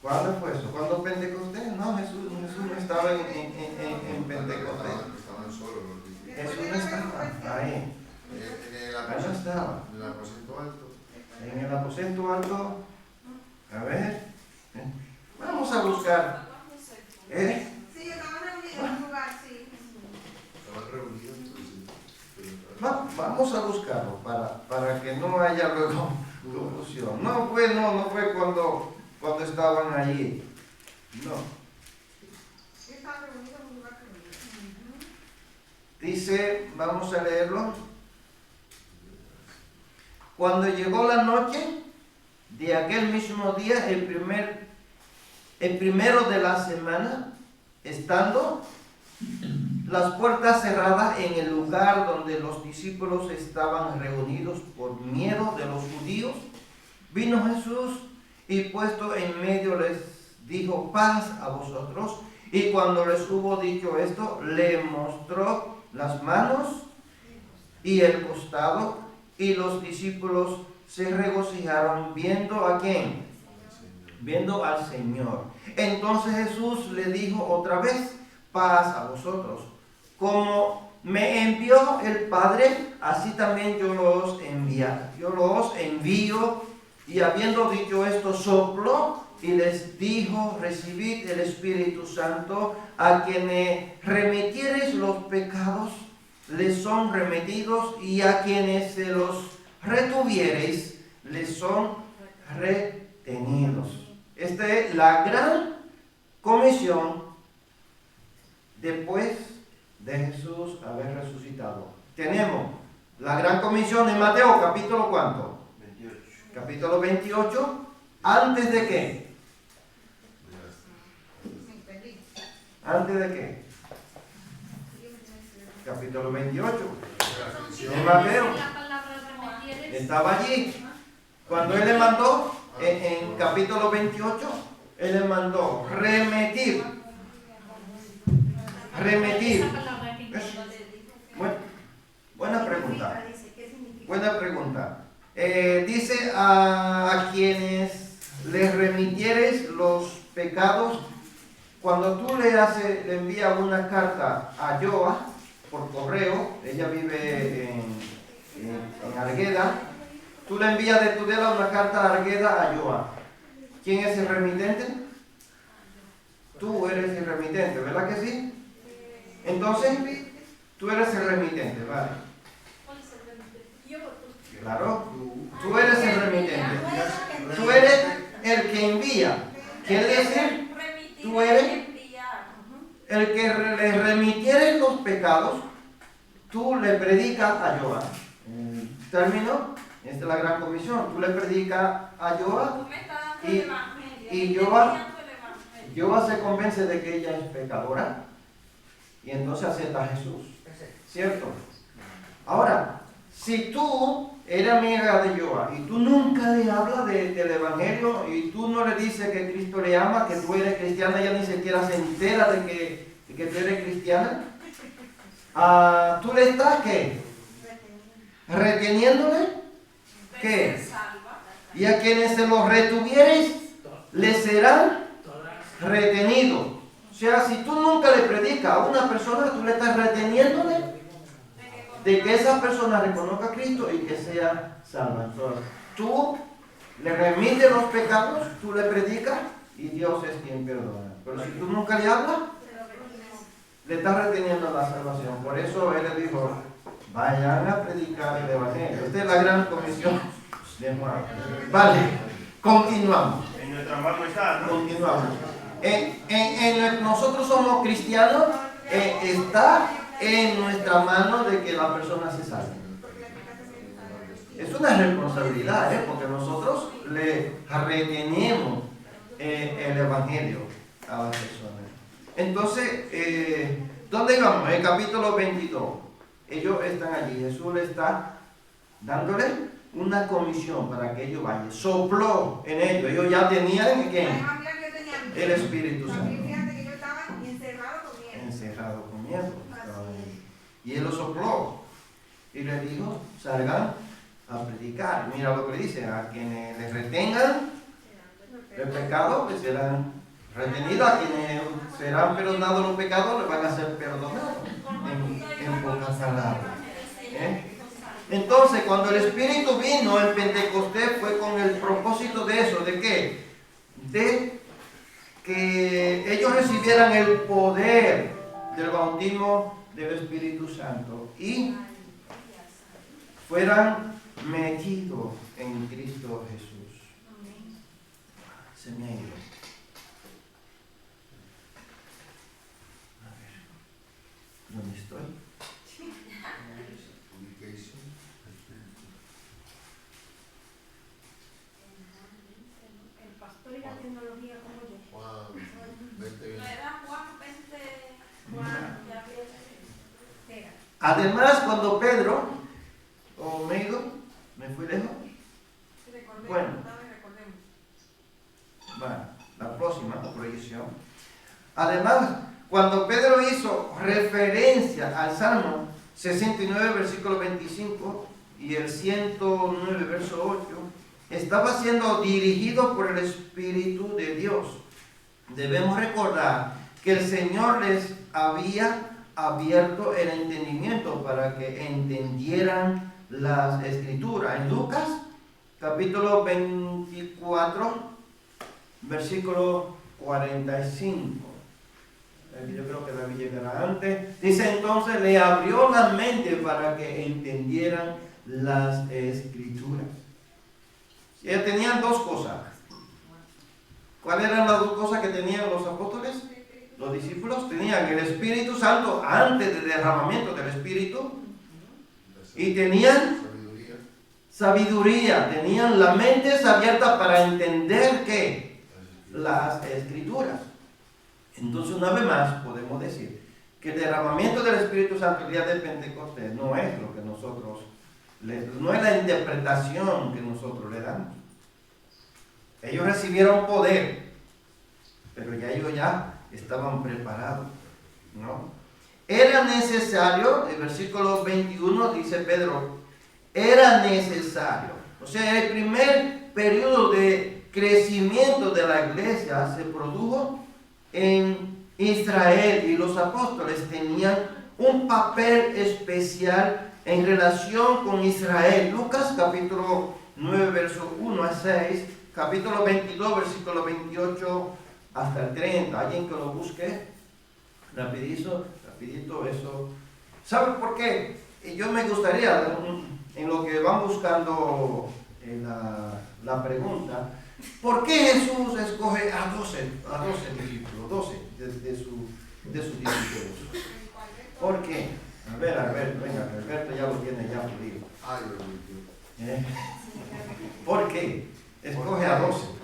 ¿Cuándo fue eso? ¿Cuándo Pentecostés? No, Jesús no estaba en Pentecostés. Estaban solos los discípulos. Jesús no estaba ahí. Ahí no estaba. En el aposento alto. En el aposento alto. A ver. Vamos a buscar. Sí, estaban reunidos en un lugar, sí. Estaban reunidos, Vamos a buscarlo para que no haya luego confusión. No fue cuando estaban allí. No. Estaban reunidos en un lugar reunido. Dice, vamos a leerlo. Cuando llegó la noche de aquel mismo día, el primero de la semana, estando las puertas cerradas en el lugar donde los discípulos estaban reunidos por miedo de los judíos, vino Jesús y puesto en medio les dijo: paz a vosotros. Y cuando les hubo dicho esto, le mostró las manos y el costado, y los discípulos se regocijaron viendo ¿a quién? Viendo al Señor. Entonces Jesús le dijo otra vez: paz a vosotros. Como me envió el Padre, así también yo los envío. Y habiendo dicho esto, sopló y les dijo: recibid el Espíritu Santo. A quienes remitiereis los pecados, les son remitidos, y a quienes se los retuviereis, les son retenidos. Esta es la gran comisión después de Jesús haber resucitado. Tenemos la gran comisión en Mateo, capítulo ¿cuánto? 28. Capítulo 28. ¿Antes de qué? ¿Antes de qué? Capítulo 28. En Mateo. Estaba allí. Cuando él le mandó, en capítulo 28, él le mandó remitir. Buena pregunta. Buena pregunta. Dice a quienes les remitieres los pecados. Cuando tú le envías una carta a Joa por correo, ella vive en Argueda, tú le envías de Tudela una carta a Argueda a Joa. ¿Quién es el remitente? Tú eres el remitente, ¿verdad que sí? Entonces, tú eres el remitente, ¿vale? Claro, tú eres el remitente. Tú eres el que envía. Quiere decir, tú eres el que le remitiere los pecados. Tú le predicas a Joa. ¿Terminó? Esta es la gran comisión. Tú le predicas a Joa y Joa se convence de que ella es pecadora y entonces acepta a Jesús. ¿Cierto? Ahora, si tú eres amiga de Joa y tú nunca le hablas del Evangelio y tú no le dices que Cristo le ama, que tú eres cristiana, ella ni siquiera se entera de que tú eres cristiana, tú le estás ¿qué? reteniéndole, ¿qué? Y a quienes se los retuvieres, les serán retenidos. O sea, si tú nunca le predicas a una persona, tú le estás reteniéndole de que esa persona reconozca a Cristo y que sea salva. Entonces, tú le remites los pecados, tú le predicas y Dios es quien perdona. Pero si tú nunca le hablas, le estás reteniendo la salvación. Por eso Él le dijo, vayan a predicar el Evangelio. Esta es la gran comisión de Juan. Vale, continuamos. En nuestra mano está, ¿no? Continuamos. Nosotros somos cristianos, está en nuestra mano de que la persona se salve. Es una responsabilidad, porque nosotros le retenemos el Evangelio a las personas. Entonces, ¿dónde íbamos? En el capítulo 22. Ellos están allí. Jesús le está dándole una comisión para que ellos vayan. Sopló en ellos. Ellos ya tenían el Espíritu Santo. Encerrado con miedo. Y Él lo sopló. Y le dijo, salgan a predicar. Mira lo que le dice, a quienes les retengan el pecado, les serán retenidos, a quienes serán perdonados los pecados, les van a ser perdonados. En pocas palabras. Entonces, cuando el Espíritu vino en Pentecostés, fue con el propósito de eso, ¿de qué? De que ellos recibieran el poder del bautismo del Espíritu Santo y fueran metidos en Cristo Jesús. Se me ha ido. A ver, ¿dónde estoy? El pastor y la tecnología como yo. Juan 20. Además, cuando Pedro, me fui lejos. Bueno, la próxima proyección. Además, cuando Pedro hizo referencia al Salmo 69, versículo 25 y el 109, verso 8, estaba siendo dirigido por el Espíritu de Dios. Debemos recordar que el Señor les había abierto el entendimiento para que entendieran las Escrituras. En Lucas, capítulo 24, versículo 45. Yo creo que David llegará antes. Dice, entonces le abrió la mente para que entendieran las Escrituras. Ellos tenían dos cosas. ¿Cuáles eran las dos cosas que tenían los apóstoles? Los discípulos tenían el Espíritu Santo antes del derramamiento del Espíritu y tenían sabiduría, tenían la mente abierta para entender ¿qué? Las Escrituras. Entonces, una vez más, podemos decir que el derramamiento del Espíritu Santo el día de Pentecostés no es lo que nosotros, no es la interpretación que nosotros le damos. Ellos recibieron poder, pero ya ellos estaban preparados, ¿no? Era necesario, el versículo 21 dice Pedro, era necesario. O sea, el primer periodo de crecimiento de la iglesia se produjo en Israel y los apóstoles tenían un papel especial en relación con Israel. Lucas capítulo 9, verso 1 a 6, capítulo 22, versículo 28 hasta el 30. Alguien que lo busque, rapidito eso. ¿Sabe por qué? Yo me gustaría, en lo que van buscando la pregunta, ¿por qué Jesús escoge a 12 discípulos, 12 de sus discípulos? ¿Por qué? A ver, venga, Alberto ya lo tiene ya pedido. ¿Por qué escoge a 12?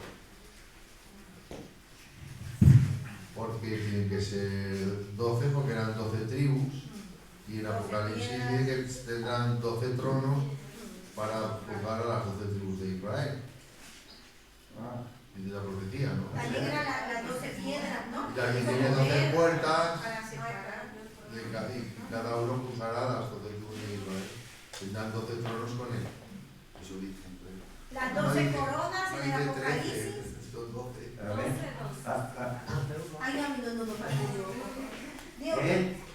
Porque tienen que ser 12 porque eran 12 tribus y en Apocalipsis dice que tendrán 12 tronos para juzgar a las 12 tribus de Israel. Y de la profecía, ¿no? También eran las 12 piedras, ¿no? Y también tiene 12 puertas y cada uno cruzará las 12 tribus de Israel. Tendrán 12 tronos con él. Eso dice. Las 12 coronas en el Apocalipsis. Son 12. A ver. Ay, no, Dios.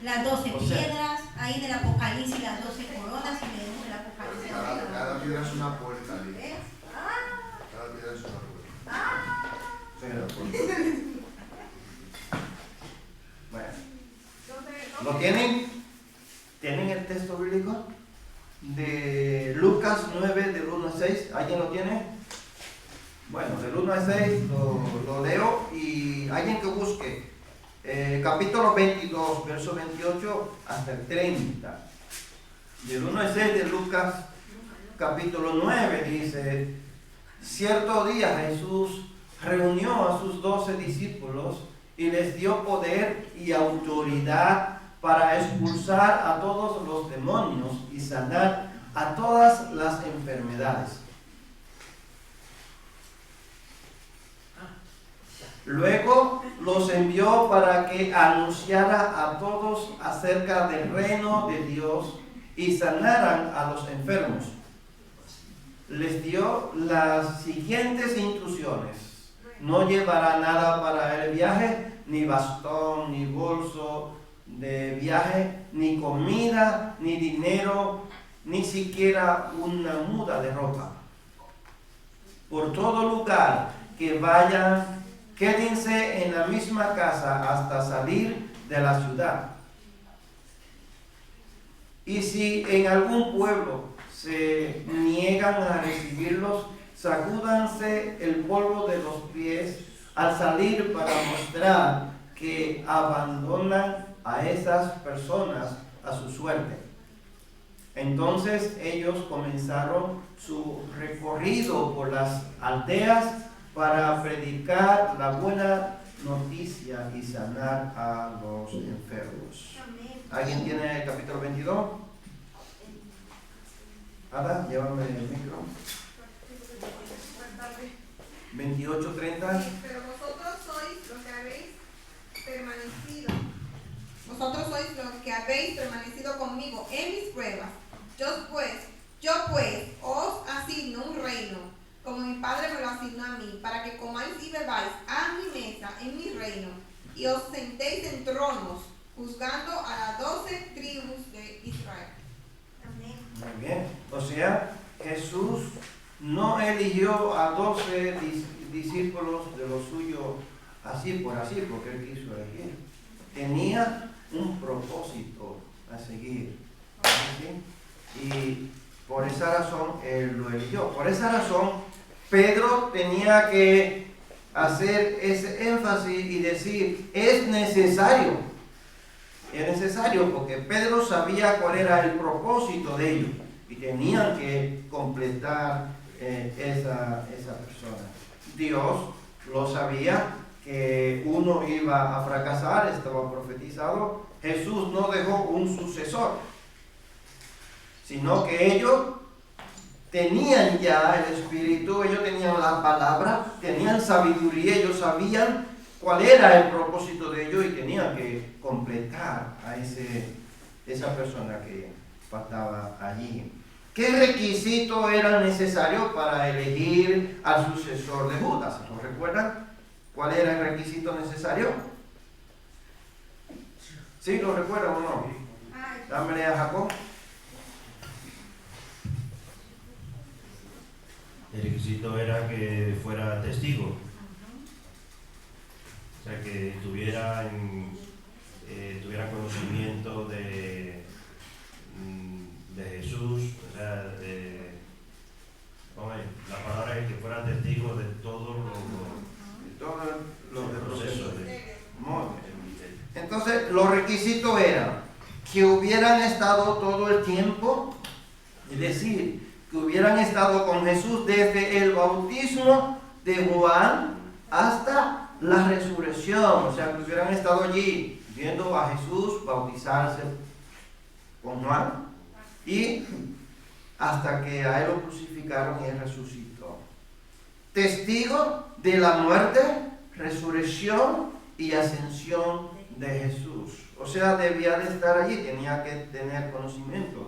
Las 12 O sea, piedras, ahí del Apocalipsis, las 12 coronas, y leemos el Apocalipsis. Cada piedra es una puerta, dice. ¿Ves? Cada piedra es una puerta. Pero, bueno. ¿Lo ¿Dónde? tienen? ¿Tienen el texto bíblico? De Lucas 9, del 1 al 6. ¿Alguien lo tiene? Bueno, del 1 al 6 lo leo y alguien que busque. Capítulo 22, verso 28 hasta el 30. Del 1 al 6 de Lucas, capítulo 9, dice: cierto día Jesús reunió a sus 12 discípulos y les dio poder y autoridad para expulsar a todos los demonios y sanar a todas las enfermedades. Luego los envió para que anunciara a todos acerca del reino de Dios y sanaran a los enfermos. Les dio las siguientes instrucciones: no llevará nada para el viaje, ni bastón, ni bolso de viaje, ni comida, ni dinero, ni siquiera una muda de ropa. Por todo lugar que vayan, quédense en la misma casa hasta salir de la ciudad. Y si en algún pueblo se niegan a recibirlos, sacúdanse el polvo de los pies al salir para mostrar que abandonan a esas personas a su suerte. Entonces ellos comenzaron su recorrido por las aldeas para predicar la buena noticia y sanar a los enfermos. ¿Alguien tiene el capítulo 22? Ada, llévame el micro. 28:30. Pero vosotros sois los que habéis permanecido. Vosotros sois los que habéis permanecido conmigo en mis pruebas. Yo pues os asigno un reino, como mi Padre me lo asignó a mí, para que comáis y bebáis a mi mesa en mi reino, y os sentéis en tronos, juzgando a las 12 tribus de Israel. Muy bien. O sea, Jesús no eligió a 12 discípulos de lo suyo así por así, porque él quiso elegir. Tenía un propósito a seguir. ¿Sí? Y por esa razón él lo eligió. Por esa razón Pedro tenía que hacer ese énfasis y decir: es necesario. Es necesario, porque Pedro sabía cuál era el propósito de ellos y tenían que completar esa persona. Dios lo sabía, que uno iba a fracasar, estaba profetizado. Jesús no dejó un sucesor, sino que ellos tenían ya el Espíritu, ellos tenían la palabra, tenían sabiduría, ellos sabían cuál era el propósito de ellos y tenían que completar a esa persona que faltaba allí. ¿Qué requisito era necesario para elegir al sucesor de Judas? ¿No recuerdan cuál era el requisito necesario? ¿Sí lo recuerdan o no? Dámele a Jacob. El requisito era que fuera testigo. O sea, que tuvieran conocimiento de Jesús, o sea, la palabra es que fueran testigos de todos los procesos. Muy bien. Entonces, los requisitos eran que hubieran estado todo el tiempo, es decir, que hubieran estado con Jesús desde el bautismo de Juan hasta la resurrección, o sea, que hubieran estado allí viendo a Jesús bautizarse con Juan y hasta que a él lo crucificaron y él resucitó. Testigo de la muerte, resurrección y ascensión de Jesús. O sea, debía de estar allí, tenía que tener conocimiento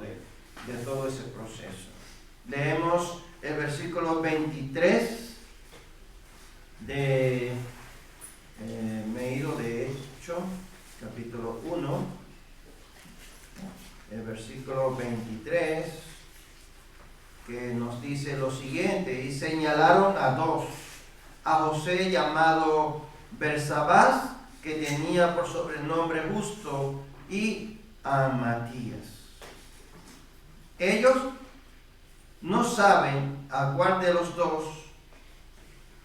de todo ese proceso. Leemos el versículo 23 de me he ido de Hechos, capítulo 1, el versículo 23, que nos dice lo siguiente: y señalaron a dos, a José llamado Bersabás, que tenía por sobrenombre Justo, y a Matías. Ellos no saben a cuál de los dos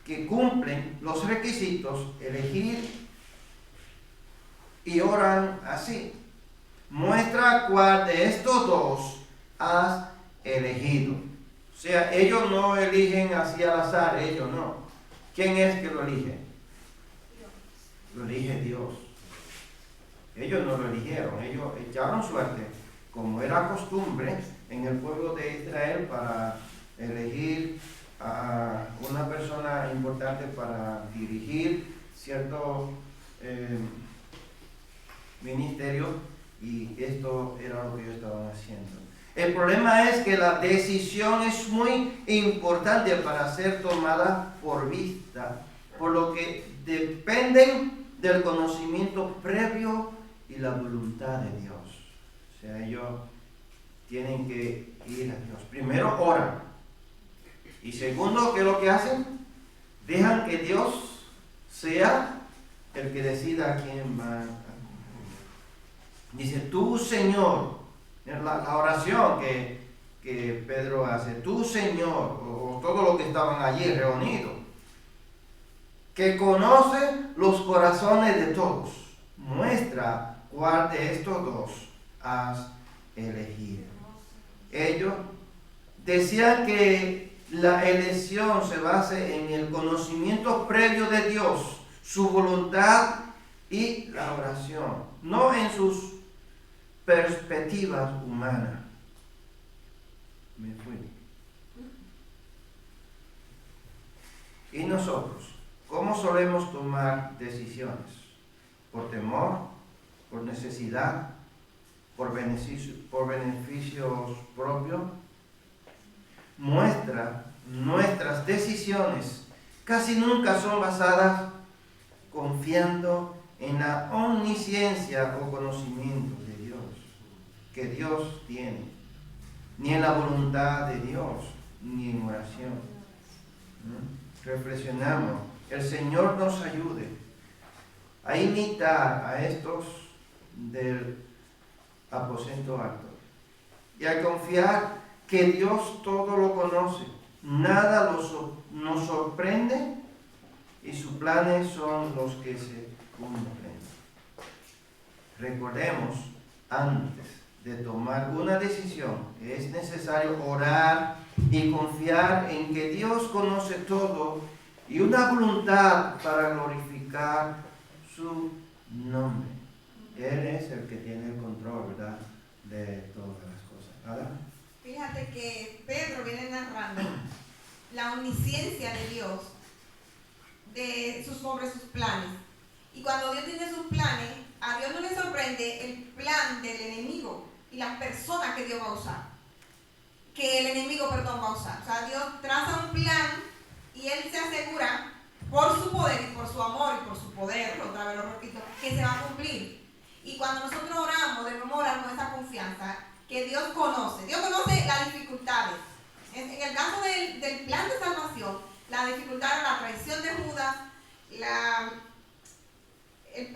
que cumplen los requisitos elegir y oran así: muestra cuál de estos dos has elegido. O sea, ellos no eligen así al azar, ellos no. ¿Quién es que lo elige? Lo elige Dios. Ellos no lo eligieron, ellos echaron suerte, como era costumbre en el pueblo de Israel, para elegir a una persona importante para dirigir cierto ministerio, y esto era lo que ellos estaban haciendo. El problema es que la decisión es muy importante para ser tomada por vista, por lo que dependen del conocimiento previo y la voluntad de Dios. O sea, ellos tienen que ir a Dios. Primero oran. Y segundo, ¿qué es lo que hacen? Dejan que Dios sea el que decida a quién va a cumplir. Dice, tú, Señor, la oración que Pedro hace, tú, Señor, o todos los que estaban allí reunidos, que conoce los corazones de todos, muestra cuál de estos dos has elegido. Ellos decían que la elección se base en el conocimiento previo de Dios, su voluntad y la oración, no en sus perspectivas humanas. Me fui. ¿Y nosotros? ¿Cómo solemos tomar decisiones? ¿Por temor? ¿Por necesidad? ¿Por beneficios propios? Nuestras decisiones casi nunca son basadas confiando en la omnisciencia o conocimiento de Dios, que Dios tiene, ni en la voluntad de Dios, ni en oración. Reflexionamos. El Señor nos ayude a imitar a estos del aposento alto y a confiar que Dios todo lo conoce, nada nos sorprende y sus planes son los que se cumplen. Recordemos, antes de tomar una decisión, es necesario orar y confiar en que Dios conoce todo y una voluntad para glorificar su nombre. Él es el que tiene el control, ¿verdad?, de todas las cosas. ¿Verdad? Fíjate que Pedro viene narrando la omnisciencia de Dios sobre sus planes. Y cuando Dios tiene sus planes, a Dios no le sorprende el plan del enemigo y las personas que Dios va a usar. Que el enemigo, va a usar. O sea, Dios traza un plan y Él se asegura, por su poder y por su amor y por su poder, otra vez lo repito, que se va a cumplir. Y cuando nosotros oramos, debemos orar con esa confianza que Dios conoce. Dios conoce las dificultades. En el caso del plan de salvación, la dificultad era la traición de Judas,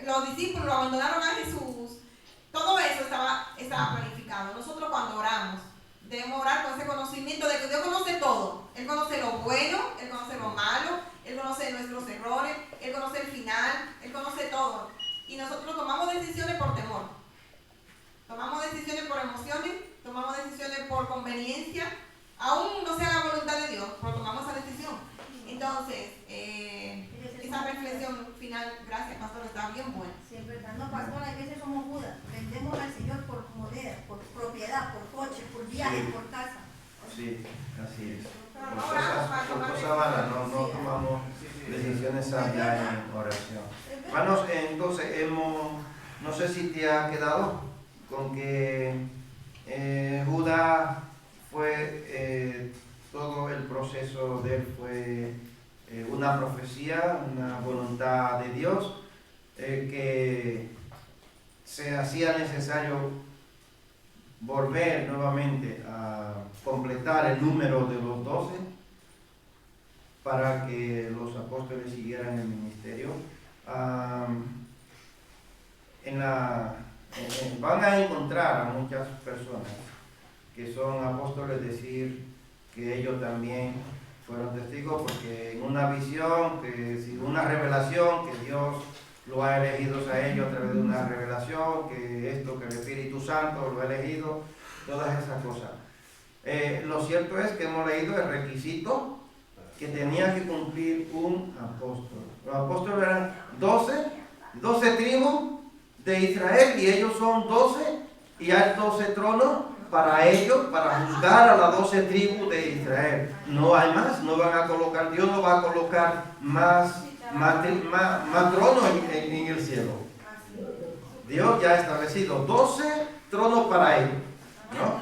los discípulos abandonaron a Jesús. Todo eso estaba planificado. Nosotros cuando oramos, debemos orar con ese conocimiento de que Dios conoce todo. Él conoce lo bueno, Él conoce lo malo, Él conoce nuestros errores, Él conoce el final, Él conoce todo. Y nosotros tomamos decisiones por temor. Tomamos decisiones por emociones, tomamos decisiones por conveniencia, aún no sea la voluntad de Dios, pero tomamos esa decisión. Entonces, esa reflexión final, gracias pastor, está bien buena. Siempre no, pastor, a veces somos Judas, vendemos al Señor por moneda, por propiedad, por coche, por viaje, Sí. por casa. Sí, así es. Pero Por no oramos cosas vanas, no tomamos decisiones sabias en oración. Hermanos, entonces no sé si te ha quedado con que Judas ejemplo de él fue una profecía, una voluntad de Dios, que se hacía necesario volver nuevamente a completar el número de los 12 para que los apóstoles siguieran el ministerio. Van a encontrar a muchas personas que son apóstoles decir que ellos también fueron testigos, porque en una visión, que si una revelación, que Dios lo ha elegido a ellos a través de una revelación, que esto, que el Espíritu Santo lo ha elegido, todas esas cosas. Lo cierto es que hemos leído el requisito que tenía que cumplir un apóstol. Los apóstoles eran 12 tribus de Israel, y ellos son 12, y hay 12 tronos para ellos, para juzgar a las 12 tribus de Israel. No hay más, no van a colocar, Dios no va a colocar más tronos en el cielo. Dios ya ha establecido 12 tronos para ellos, ¿no?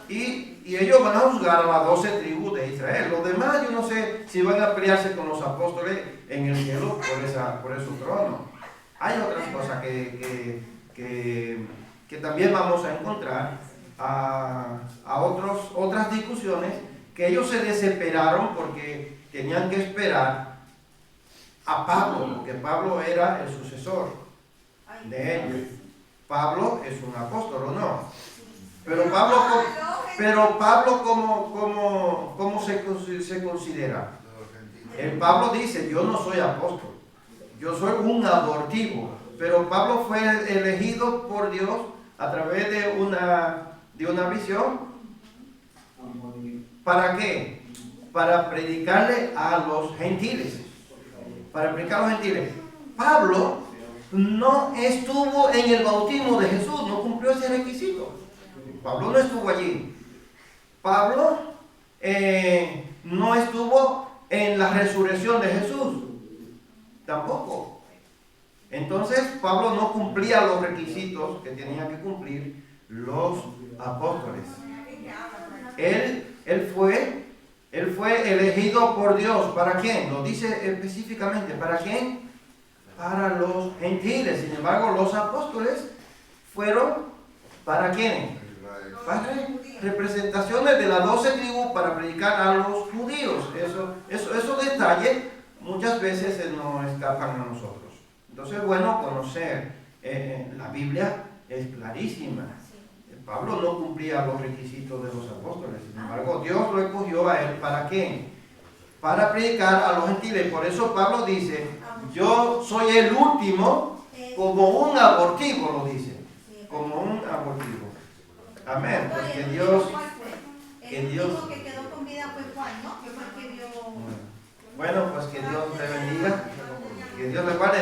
Y ellos van a juzgar a las 12 tribus de Israel. Los demás, yo no sé si van a pelearse con los apóstoles en el cielo por esos tronos. Hay otras cosas que también vamos a encontrar, otras discusiones, que ellos se desesperaron porque tenían que esperar a Pablo, porque Pablo era el sucesor de ellos. Pablo es un apóstol, ¿o no? Pero Pablo ¿cómo se considera? El Pablo dice, yo no soy apóstol, yo soy un abortivo. Pero Pablo fue elegido por Dios a través de una visión. ¿Para qué? Para predicarle a los gentiles. Para predicar a los gentiles. Pablo no estuvo en el bautismo de Jesús, no cumplió ese requisito. Pablo no estuvo allí. Pablo no estuvo en la resurrección de Jesús. Tampoco. Entonces Pablo no cumplía los requisitos que tenían que cumplir los apóstoles. Él fue elegido por Dios. ¿Para quién? Lo dice específicamente. ¿Para quién? Para los gentiles. Sin embargo, los apóstoles fueron ¿para quién? Para representaciones de las 12 tribus para predicar a los judíos. Esos detalles muchas veces nos escapan a nosotros. Entonces, bueno, conocer la Biblia es clarísima. Pablo no cumplía los requisitos de los apóstoles. Sin embargo, Dios lo escogió a él. ¿Para qué? Para predicar a los gentiles. Por eso Pablo dice, yo soy el último como un abortivo, lo dice. Como un abortivo. Amén. Pues que Dios... El último que quedó con vida fue Juan, ¿no? Que fue el que vio... Bueno, pues que Dios te bendiga. Que Dios le guarde.